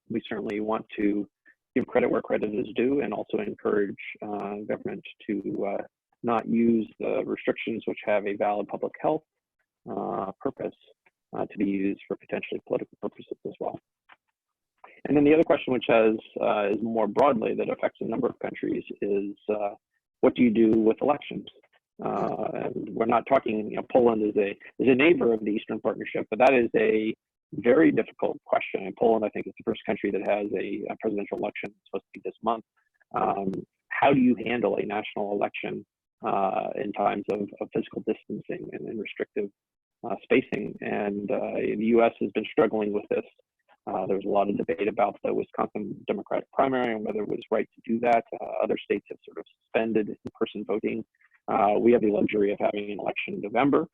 we certainly want to give credit where credit is due, and also encourage government to not use the restrictions which have a valid public health purpose to be used for potentially political purposes as well. And then the other question, which is more broadly that affects a number of countries, is what do you do with elections? And we're not talking, Poland is a neighbor of the Eastern Partnership, but that is a very difficult question. And Poland, I think, is the first country that has a presidential election. It's supposed to be this month. How do you handle a national election in times of physical distancing and restrictive spacing? And the U.S. has been struggling with this. There was a lot of debate about the Wisconsin Democratic primary and whether it was right to do that. Other states have sort of suspended in-person voting. We have the luxury of having an election in November.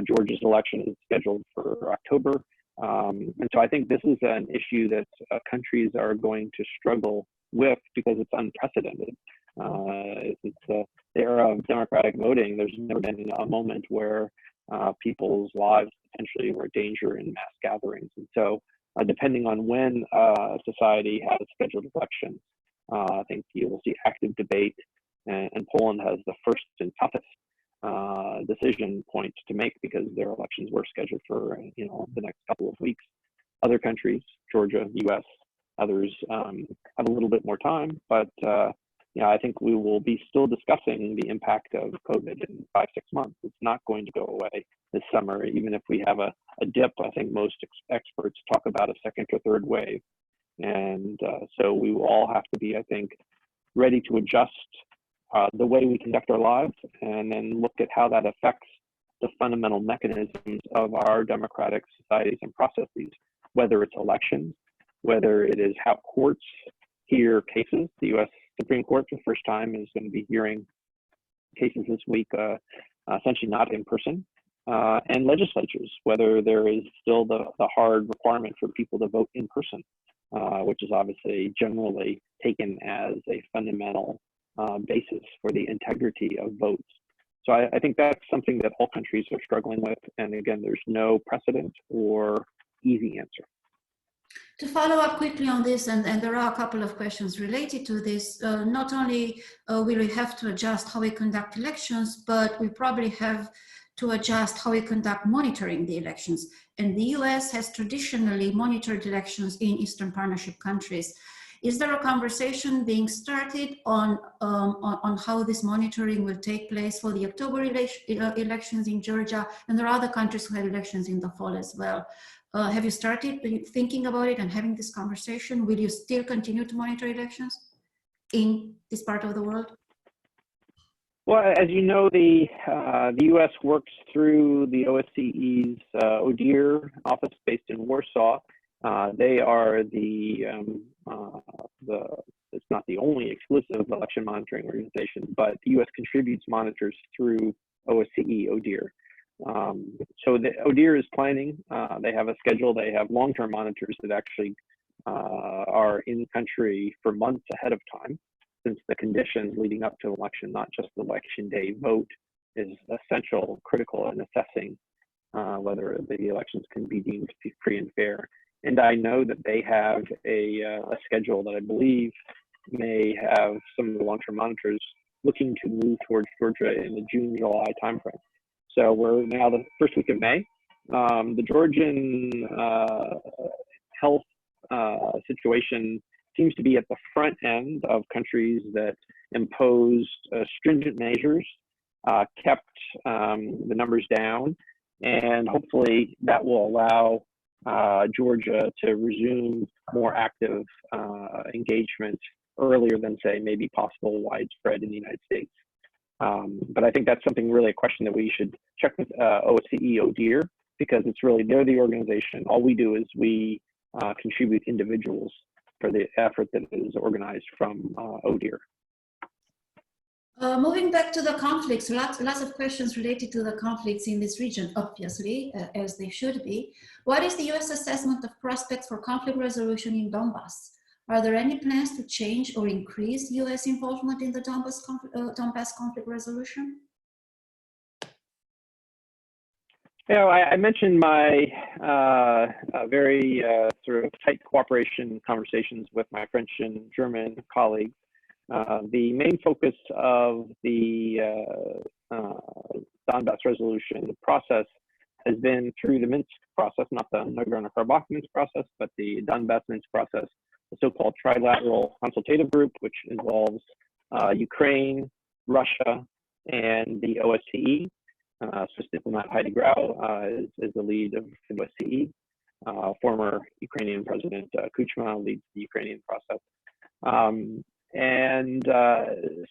Georgia's election is scheduled for October. And so I think this is an issue that countries are going to struggle with because it's unprecedented. It's the era of democratic voting. There's never been a moment where people's lives potentially were in danger in mass gatherings. And so depending on when society has scheduled elections, I think you will see active debate, and Poland has the first and toughest decision point to make because their elections were scheduled for the next couple of weeks. Other countries, Georgia, U.S., others have a little bit more time, but I think we will be still discussing the impact of COVID in 5-6 months. It's not going to go away this summer, even if we have a dip. I think most experts talk about a second or third wave, and so we will all have to be, I think, ready to adjust the way we conduct our lives, and then look at how that affects the fundamental mechanisms of our democratic societies and processes, whether it's elections, whether it is how courts hear cases. The U.S. Supreme Court, for the first time, is going to be hearing cases this week, essentially not in person, and legislatures, whether there is still the hard requirement for people to vote in person, which is obviously generally taken as a fundamental basis for the integrity of votes. So I think that's something that all countries are struggling with. And again, there's no precedent or easy answer. To follow up quickly on this, and there are a couple of questions related to this, not only will we have to adjust how we conduct elections, but we probably have to adjust how we conduct monitoring the elections. And the US has traditionally monitored elections in Eastern Partnership countries. Is there a conversation being started on how this monitoring will take place for the October elections in Georgia? And there are other countries who have elections in the fall as well. Have you started thinking about it and having this conversation? Will you still continue to monitor elections in this part of the world? Well, as you know, the U.S. works through the OSCE's ODIHR office based in Warsaw. They are it's not the only exclusive election monitoring organization, but the U.S. contributes monitors through OSCE ODIHR. So the ODIHR is planning. They have a schedule. They have long-term monitors that actually are in country for months ahead of time, since the conditions leading up to election, not just the election day vote, is essential, critical in assessing whether the elections can be deemed to be free and fair. And I know that they have a schedule that I believe may have some of the long-term monitors looking to move towards Georgia in the June-July timeframe. So we're now the first week of May. The Georgian health situation seems to be at the front end of countries that imposed stringent measures, kept the numbers down, and hopefully that will allow Georgia to resume more active engagement earlier than, say, maybe possible widespread in the United States. But I think that's something really a question that we should check with OSCE, ODIHR, because it's really, they're the organization. All we do is we contribute individuals for the effort that is organized from ODIHR. Moving back to the conflicts, lots of questions related to the conflicts in this region, obviously, as they should be. What is the U.S. assessment of prospects for conflict resolution in Donbass? Are there any plans to change or increase U.S. involvement in the Donbass conflict resolution? You know, I mentioned my very sort of tight cooperation conversations with my French and German colleagues. The main focus of the Donbass resolution process has been through the Minsk process, not the Nagorno-Karabakh Minsk process, but the Donbass Minsk process, the so-called trilateral consultative group, which involves Ukraine, Russia, and the OSCE. Swiss diplomat Heidi Grau is the lead of the OSCE. Former Ukrainian President Kuchma leads the Ukrainian process.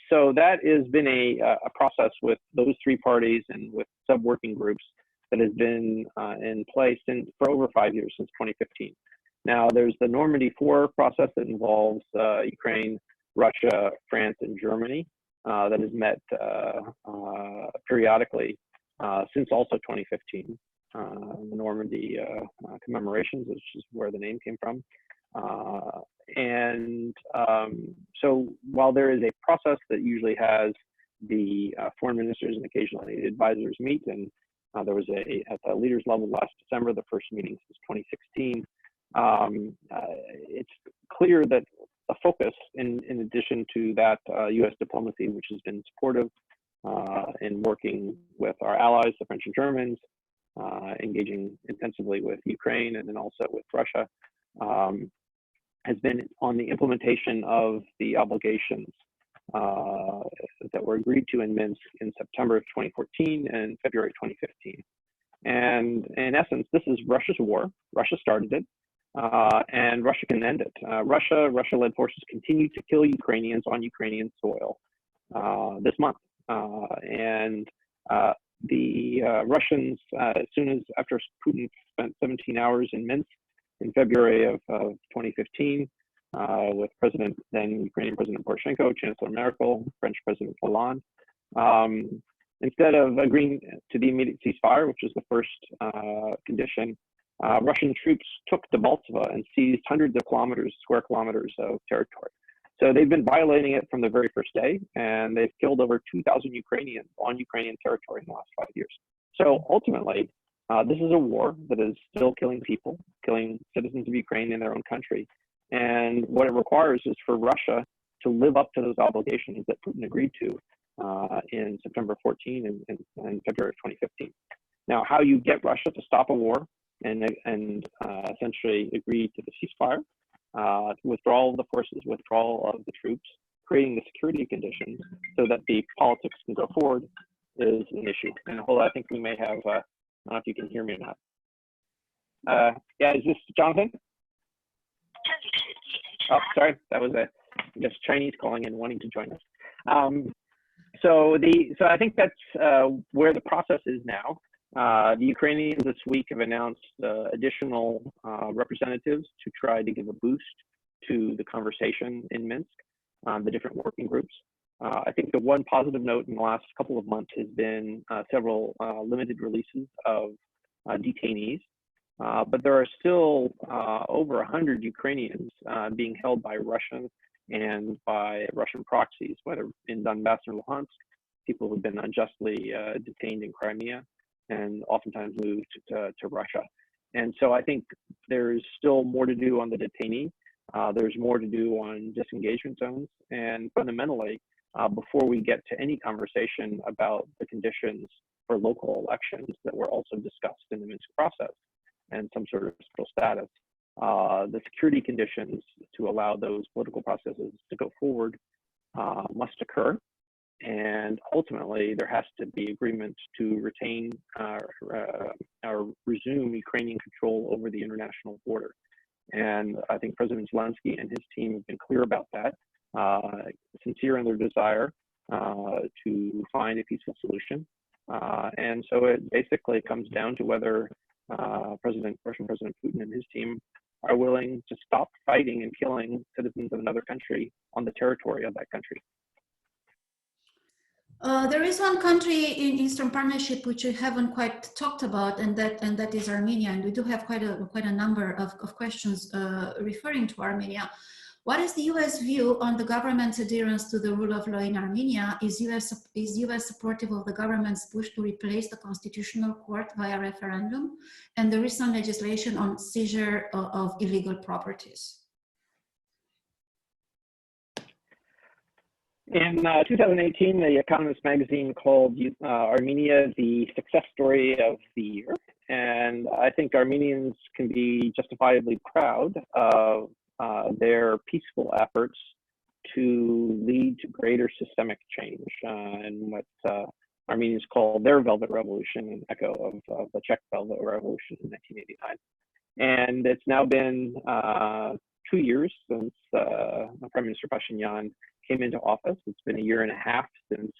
So that has been a process with those three parties and with sub-working groups that has been in place for over 5 years, since 2015. Now, there's the Normandy 4 process that involves Ukraine, Russia, France, and Germany that has met periodically since also 2015, the Normandy commemorations, which is where the name came from. So while there is a process that usually has the foreign ministers and occasionally advisors meet, and there was at the leaders level last December, the first meeting since 2016, it's clear that the focus, in addition to that U.S. diplomacy, which has been supportive in working with our allies, the French and Germans, engaging intensively with Ukraine and then also with Russia, has been on the implementation of the obligations that were agreed to in Minsk in September of 2014 and February 2015. And in essence, this is Russia's war. Russia started it, and Russia can end it. Russia-led forces continue to kill Ukrainians on Ukrainian soil this month. The Russians, as soon as after Putin spent 17 hours in Minsk in February of 2015, with then Ukrainian President Poroshenko, Chancellor Merkel, French President Hollande, instead of agreeing to the immediate ceasefire, which was the first condition, Russian troops took Debaltseve and seized hundreds of square kilometers of territory. So they've been violating it from the very first day, and they've killed over 2,000 Ukrainians on Ukrainian territory in the last 5 years. So ultimately, this is a war that is still killing people, killing citizens of Ukraine in their own country. And what it requires is for Russia to live up to those obligations that Putin agreed to in September 14 and February of 2015. Now, how you get Russia to stop a war and essentially agree to the ceasefire, withdrawal of the forces, withdrawal of the troops, creating the security conditions so that the politics can go forward is an issue. And hold on, I think we may have, I don't know if you can hear me or not. Yeah, is this Jonathan? Oh, sorry, that was just Chinese calling in wanting to join us. So I think that's where the process is now. The Ukrainians this week have announced additional representatives to try to give a boost to the conversation in Minsk, the different working groups. I think the one positive note in the last couple of months has been several limited releases of detainees, but there are still over 100 Ukrainians being held by Russian and by Russian proxies, whether in Donbass or Luhansk, people who've been unjustly detained in Crimea and oftentimes moved to Russia. And so I think there's still more to do on the detainee. There's more to do on disengagement zones. And fundamentally, before we get to any conversation about the conditions for local elections that were also discussed in the Minsk process and some sort of special status, the security conditions to allow those political processes to go forward must occur. And ultimately, there has to be agreement to retain or resume Ukrainian control over the international border. And I think President Zelensky and his team have been clear about that, sincere in their desire to find a peaceful solution. And so it basically comes down to whether Russian President Putin and his team are willing to stop fighting and killing citizens of another country on the territory of that country. There is one country in Eastern Partnership which we haven't quite talked about, and that is Armenia. And we do have quite a number of questions referring to Armenia. What is the U.S. view on the government's adherence to the rule of law in Armenia? Is U.S. supportive of the government's push to replace the constitutional court via referendum and the recent legislation on seizure of illegal properties? In 2018, The Economist magazine called Armenia the success story of the year. And I think Armenians can be justifiably proud of their peaceful efforts to lead to greater systemic change and what Armenians call their Velvet Revolution, an echo of the Czech Velvet Revolution in 1989. And it's now been 2 years since Prime Minister Pashinyan came into office. It's been a year and a half since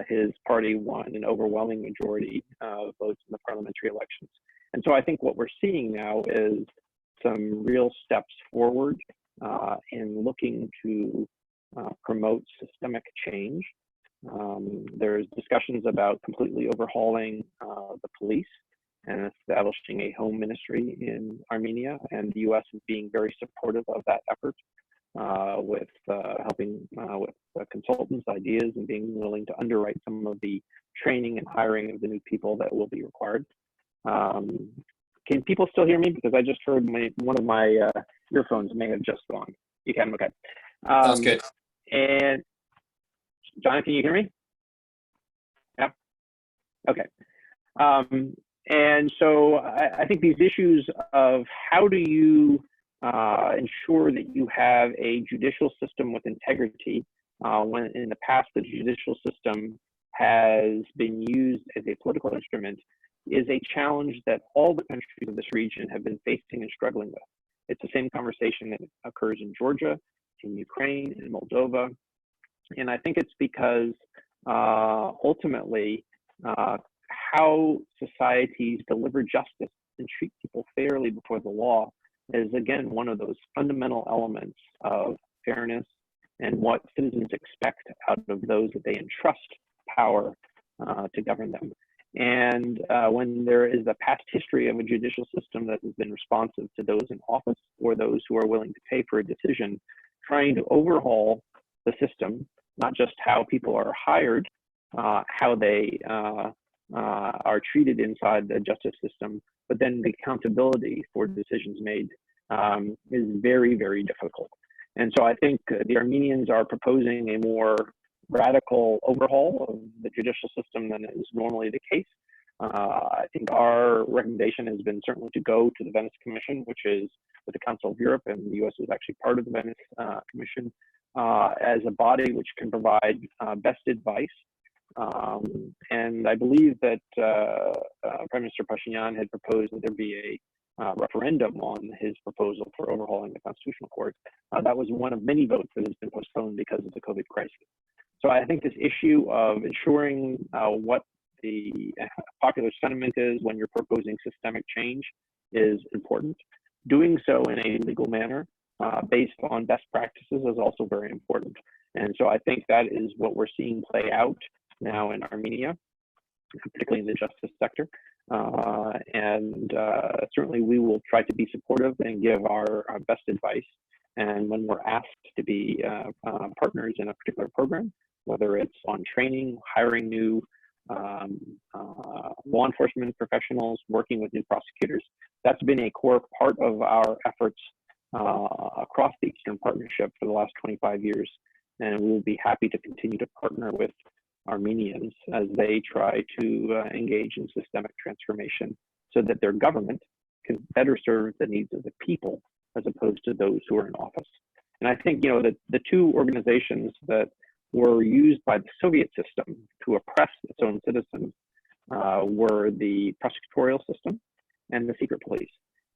his party won an overwhelming majority of votes in the parliamentary elections. And so I think what we're seeing now is some real steps forward in looking to promote systemic change. There's discussions about completely overhauling the police and establishing a home ministry in Armenia, and the U.S. is being very supportive of that effort with helping with consultants' ideas and being willing to underwrite some of the training and hiring of the new people that will be required. Can people still hear me? Because I just heard one of my earphones may have just gone. You can, okay. Sounds good. And John, can you hear me? Yeah. Okay. And so I think these issues of how do you ensure that you have a judicial system with integrity when in the past the judicial system has been used as a political instrument is a challenge that all the countries of this region have been facing and struggling with. It's the same conversation that occurs in Georgia, in Ukraine, in Moldova. And I think it's because ultimately how societies deliver justice and treat people fairly before the law is, again, one of those fundamental elements of fairness and what citizens expect out of those that they entrust power to govern them. And when there is a past history of a judicial system that has been responsive to those in office or those who are willing to pay for a decision, trying to overhaul the system, not just how people are hired, how they are treated inside the justice system, but then the accountability for decisions made is very, very difficult. And so I think the Armenians are proposing a more radical overhaul of the judicial system than is normally the case. I think our recommendation has been certainly to go to the Venice Commission, which is with the Council of Europe, and the U.S. is actually part of the Venice Commission, as a body which can provide best advice. And I believe that Prime Minister Pashinyan had proposed that there be a referendum on his proposal for overhauling the Constitutional Court. That was one of many votes that has been postponed because of the COVID crisis. So I think this issue of ensuring what the popular sentiment is when you're proposing systemic change is important. Doing so in a legal manner based on best practices is also very important. And so I think that is what we're seeing play out now in Armenia, particularly in the justice sector. And certainly we will try to be supportive and give our best advice. And when we're asked to be partners in a particular program, whether it's on training, hiring new law enforcement professionals, working with new prosecutors, that's been a core part of our efforts across the Eastern Partnership for the last 25 years. And we will be happy to continue to partner with Armenians as they try to engage in systemic transformation so that their government can better serve the needs of the people as opposed to those who are in office. And I think, you know, the two organizations that were used by the Soviet system to oppress its own citizens were the prosecutorial system and the secret police.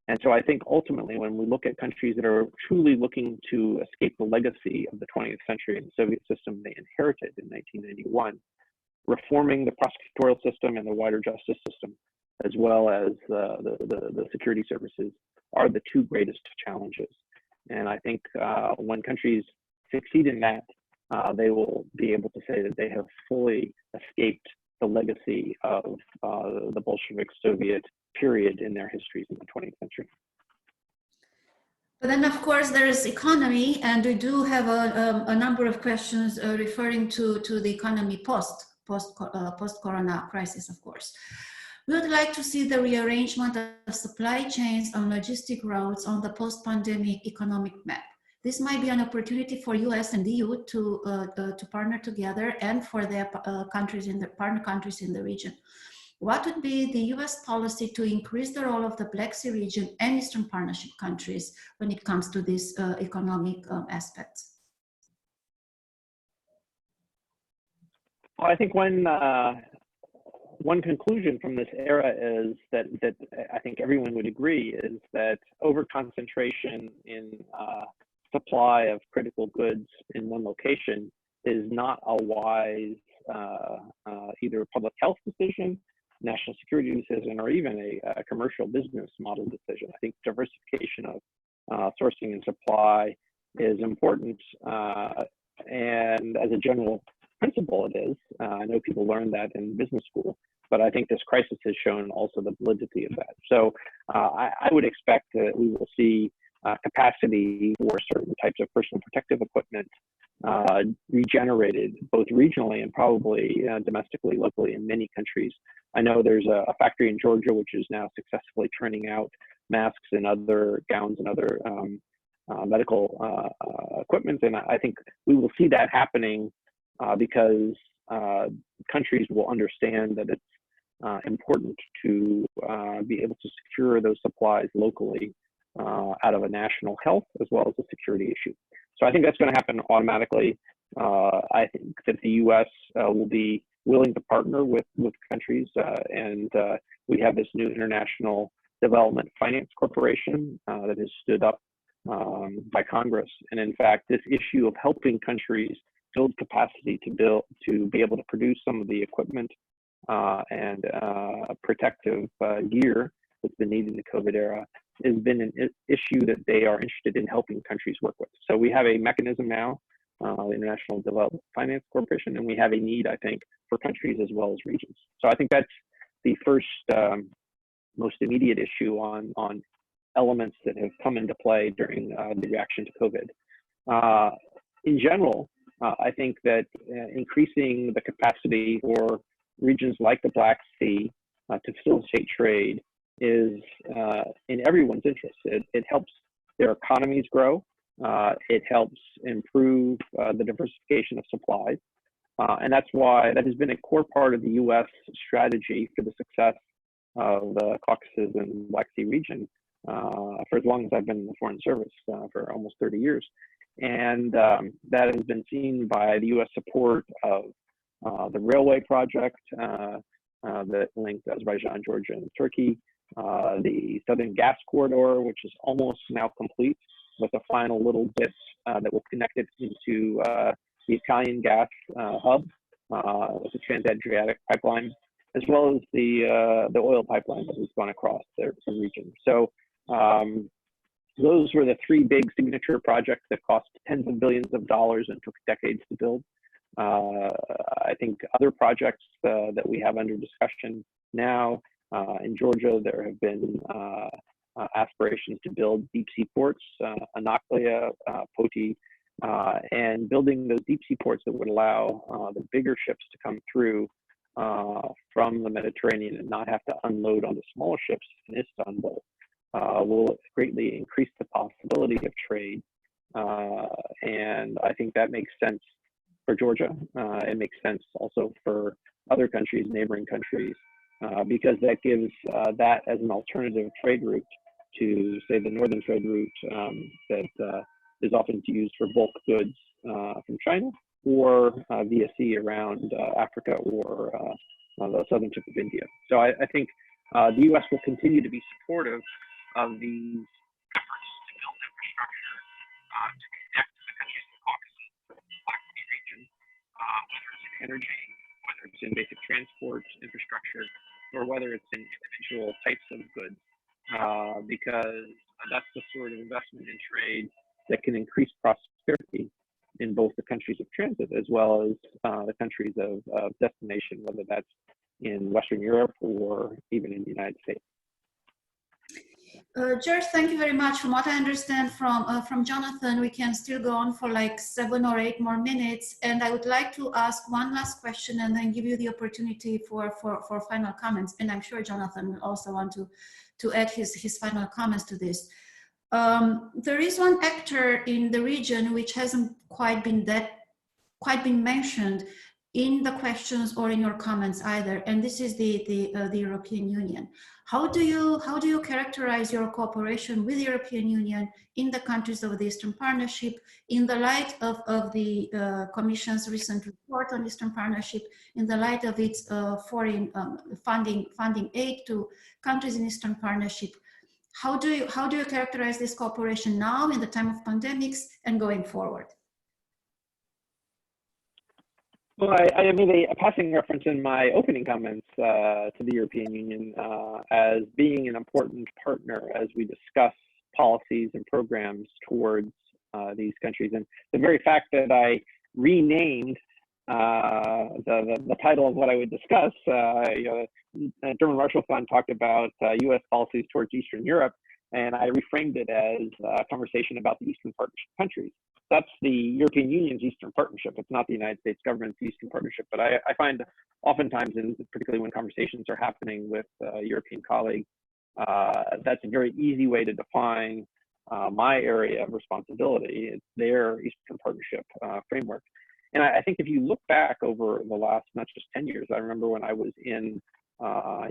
And so I think ultimately, when we look at countries that are truly looking to escape the legacy of the 20th century and the Soviet system they inherited in 1991, reforming the prosecutorial system and the wider justice system, as well as the security services, are the two greatest challenges. And I think when countries succeed in that, they will be able to say that they have fully escaped the legacy of the Bolshevik Soviet period in their histories in the 20th century. But then, of course, there is economy, and we do have a number of questions referring to the economy post-corona crisis, of course. We would like to see the rearrangement of supply chains and logistic routes on the post-pandemic economic map. This might be an opportunity for US and EU to partner together and for their countries in the partner countries in the region. What would be the US policy to increase the role of the Black Sea region and Eastern Partnership countries when it comes to these economic aspects? Well, I think one conclusion from this era is that I think everyone would agree is that over-concentration in supply of critical goods in one location is not a wise either public health decision, national security decision, or even a commercial business model decision. I think diversification of sourcing and supply is important, and as a general principle it is. I know people learn that in business school, but I think this crisis has shown also the validity of that. So I would expect that we will see capacity for certain types of personal protective equipment regenerated both regionally and probably domestically, locally in many countries. I know there's a factory in Georgia which is now successfully churning out masks and other gowns and other medical equipment, and I think we will see that happening because countries will understand that it's important to be able to secure those supplies locally out of a national health as well as a security issue. So I think that's going to happen automatically. I think that the U.S. will be willing to partner with countries, and we have this new International Development Finance Corporation that has stood up by Congress. And in fact, this issue of helping countries build capacity to be able to produce some of the equipment and protective gear that's been needed in the COVID era has been an issue that they are interested in helping countries work with. So we have a mechanism now, the International Development Finance Corporation, and we have a need, I think, for countries as well as regions. So I think that's the first most immediate issue on elements that have come into play during the reaction to COVID. In general, I think that increasing the capacity for regions like the Black Sea to facilitate trade is in everyone's interest. It helps their economies grow. It helps improve the diversification of supplies. And that's why that has been a core part of the U.S. strategy for the success of the Caucasus and Black Sea region for as long as I've been in the Foreign Service, for almost 30 years. And that has been seen by the U.S. support of the railway project that linked Azerbaijan, Georgia, and Turkey, the Southern Gas Corridor, which is almost now complete, with a final little bit that will connect it into the Italian gas hub, with the Transatlantic pipeline, as well as the oil pipeline that has gone across the region. So those were the three big signature projects that cost tens of billions of dollars and took decades to build. I think other projects that we have under discussion now, in Georgia, there have been aspirations to build deep sea ports, Anaklia, Poti, and building those deep sea ports that would allow the bigger ships to come through from the Mediterranean and not have to unload on the smaller ships in Istanbul will greatly increase the possibility of trade. And I think that makes sense for Georgia. It makes sense also for other countries, neighboring countries, because that gives that as an alternative trade route to, say, the northern trade route that is often used for bulk goods from China or via sea around Africa or the southern tip of India. So I think the U.S. will continue to be supportive of these efforts to build infrastructure to connect the countries of the Caucasus, the Black Sea region, whether it's in energy, whether it's in basic transport infrastructure, or whether it's in individual types of goods, because that's the sort of investment in trade that can increase prosperity in both the countries of transit as well as the countries of destination, whether that's in Western Europe or even in the United States. George, thank you very much. From what I understand from Jonathan, we can still go on for like 7 or 8 more minutes. And I would like to ask one last question and then give you the opportunity for final comments. And I'm sure Jonathan will also want to add his final comments to this. There is one actor in the region which hasn't quite been mentioned in the questions or in your comments either, and this is the European Union. How do you characterize your cooperation with the European Union in the countries of the Eastern Partnership in the light of the Commission's recent report on Eastern Partnership, in the light of its foreign funding aid to countries in Eastern Partnership? How do you characterize this cooperation now in the time of pandemics and going forward? Well, I made a passing reference in my opening comments to the European Union as being an important partner as we discuss policies and programs towards these countries. And the very fact that I renamed the title of what I would discuss, the German Marshall Fund talked about U.S. policies towards Eastern Europe, and I reframed it as a conversation about the Eastern Partnership countries. That's the European Union's Eastern Partnership. It's not the United States government's Eastern Partnership. But I find oftentimes, and particularly when conversations are happening with European colleagues, that's a very easy way to define my area of responsibility. It's their Eastern Partnership framework. And I think if you look back over the last, not just 10 years, I remember when I was in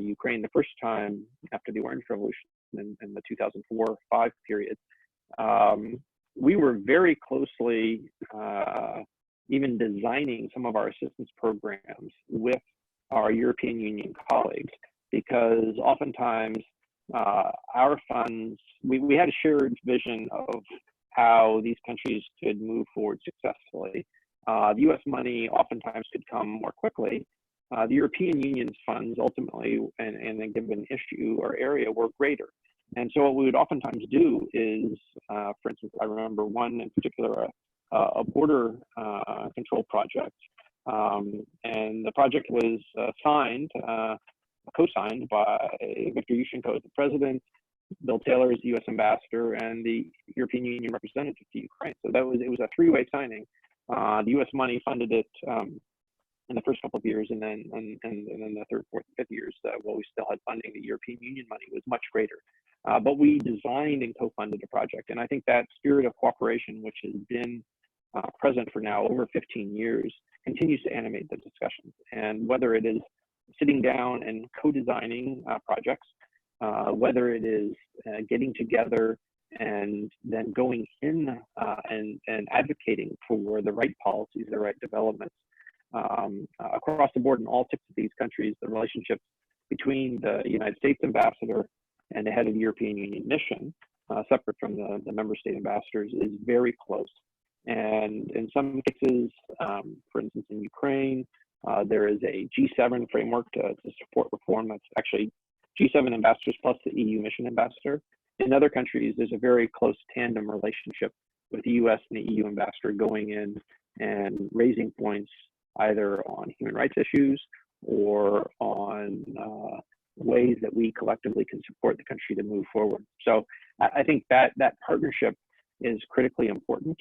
Ukraine the first time after the Orange Revolution in the 2004-5 period, we were very closely even designing some of our assistance programs with our European Union colleagues, because oftentimes our funds, we had a shared vision of how these countries could move forward successfully. The U.S. money oftentimes could come more quickly. The European Union's funds ultimately, in a given issue or area, were greater. And so what we would oftentimes do is, for instance, I remember one in particular, a border control project. And the project was co-signed by Viktor Yushchenko as the president, Bill Taylor as the U.S. ambassador, and the European Union representative to Ukraine. So it was a three-way signing. The U.S. money funded it in the first couple of years, and then the third, fourth, and fifth years, while we still had funding, the European Union money was much greater. But we designed and co-funded a project, and I think that spirit of cooperation, which has been present for now over 15 years, continues to animate the discussions. And whether it is sitting down and co-designing projects, whether it is getting together and then going in and advocating for the right policies, the right developments across the board in all 6 of these countries, the relationship between the United States ambassador and the head of the European Union mission, separate from the member state ambassadors, is very close. And in some cases, for instance, in Ukraine, there is a G7 framework to support reform. That's actually G7 ambassadors plus the EU mission ambassador. In other countries, there's a very close tandem relationship with the US and the EU ambassador going in and raising points either on human rights issues or on ways that we collectively can support the country to move forward. So I think that partnership is critically important,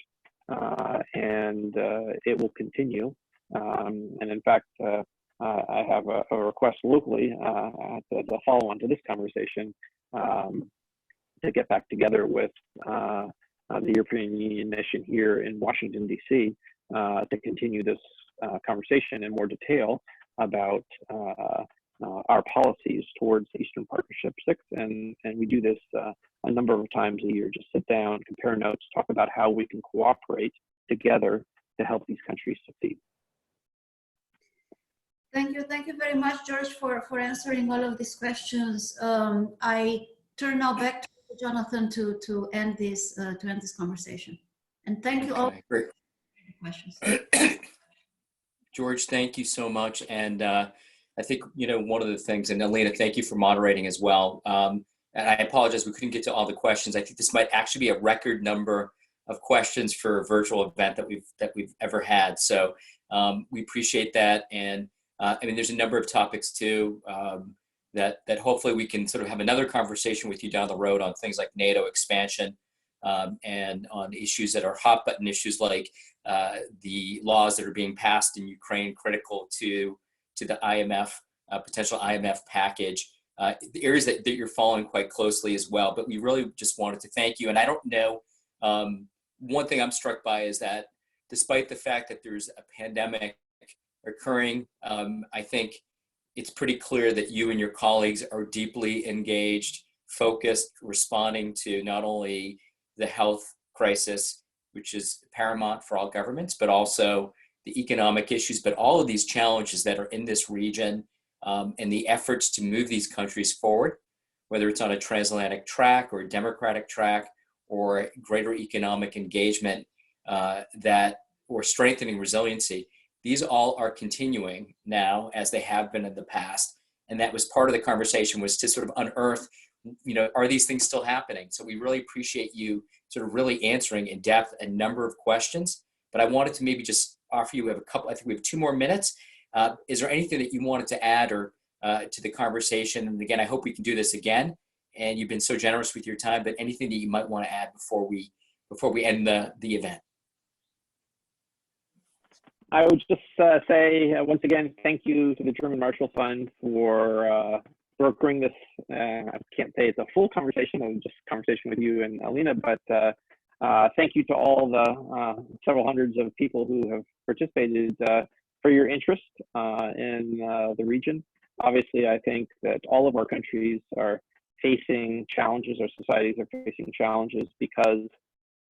and it will continue. And in fact, I have a request locally at the follow-on to this conversation to get back together with the European Union mission here in Washington, D.C. To continue this conversation in more detail about our policies towards Eastern Partnership 6. And we do this a number of times a year, just sit down, compare notes, talk about how we can cooperate together to help these countries succeed. Thank you very much, George, for answering all of these questions. I turn now back to Jonathan to end this conversation. And thank you all for the questions. George, thank you so much. And I think, one of the things, and Alina, thank you for moderating as well. And I apologize, we couldn't get to all the questions. I think this might actually be a record number of questions for a virtual event that we've ever had. So we appreciate that. And there's a number of topics too that hopefully we can sort of have another conversation with you down the road on things like NATO expansion and on issues that are hot button issues like the laws that are being passed in Ukraine, critical to the IMF, potential IMF package, the areas that you're following quite closely as well. But we really just wanted to thank you. And I don't know, one thing I'm struck by is that despite the fact that there's a pandemic occurring, I think it's pretty clear that you and your colleagues are deeply engaged, focused, responding to not only the health crisis, which is paramount for all governments, but also the economic issues, but all of these challenges that are in this region and the efforts to move these countries forward, whether it's on a transatlantic track or a democratic track or greater economic engagement or strengthening resiliency. These all are continuing now as they have been in the past. And that was part of the conversation, was to sort of unearth, are these things still happening? So we really appreciate you sort of really answering in depth a number of questions. But I wanted to maybe just offer you, I think we have 2 more minutes. Is there anything that you wanted to add or to the conversation? And again, I hope we can do this again. And you've been so generous with your time, but anything that you might want to add before we end the event? I would just say, once again, thank you to the German Marshall Fund for brokering this. I can't say it's a full conversation, it was just a conversation with you and Alina, but thank you to all the several hundreds of people who have participated for your interest in the region. Obviously, I think that all of our countries are facing challenges, our societies are facing challenges because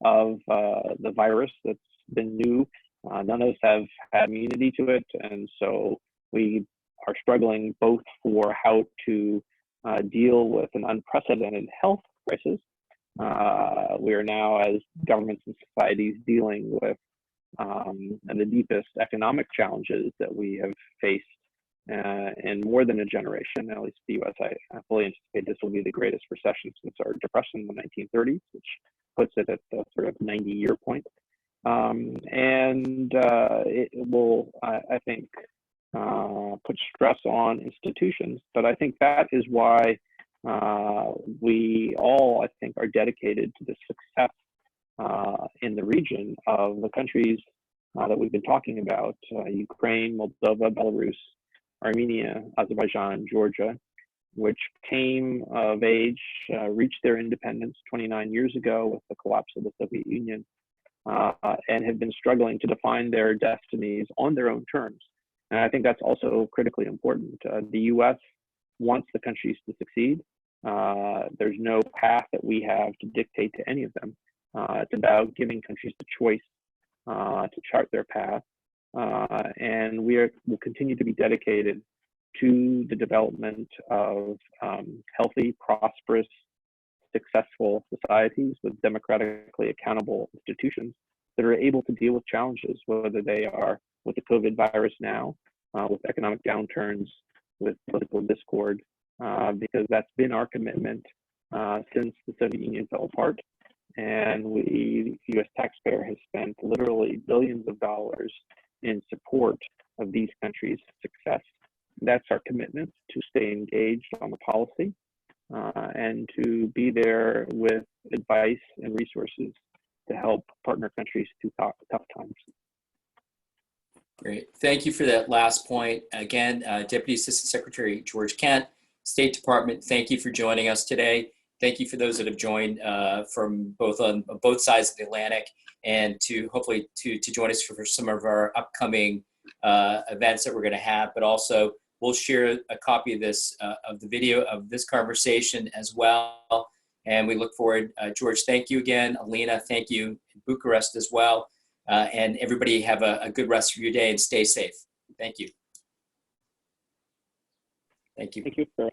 of the virus that's been new. None of us have had immunity to it, and so we are struggling both for how to deal with an unprecedented health crisis. We are now, as governments and societies, dealing with the deepest economic challenges that we have faced in more than a generation. At least the U.S., I fully anticipate this will be the greatest recession since our depression in the 1930s, which puts it at the sort of 90-year point. It will, I think, put stress on institutions, but I think that is why we all, I think, are dedicated to the success in the region of the countries that we've been talking about, Ukraine, Moldova, Belarus, Armenia, Azerbaijan, Georgia, which came of age, reached their independence 29 years ago with the collapse of the Soviet Union, and have been struggling to define their destinies on their own terms. And I think that's also critically important. The U.S. wants the countries to succeed. There's no path that we have to dictate to any of them. It's about giving countries the choice to chart their path. And will continue to be dedicated to the development of healthy, prosperous, successful societies with democratically accountable institutions that are able to deal with challenges, whether they are with the COVID virus now, with economic downturns, with political discord, because that's been our commitment since the Soviet Union fell apart. And the U.S. taxpayer has spent literally billions of dollars in support of these countries' success. that's our commitment, to stay engaged on the policy and to be there with advice and resources to help partner countries through tough times. Great. Thank you for that last point. Again, Deputy Assistant Secretary George Kent, State Department, thank you for joining us today. Thank you for those that have joined from on both sides of the Atlantic, and to hopefully to join us for some of our upcoming events that we're going to have. But also, we'll share a copy of this of the video of this conversation as well. And we look forward. George, thank you again. Alina, thank you. Bucharest as well. And everybody have a good rest of your day and stay safe. Thank you. Thank you. Thank you.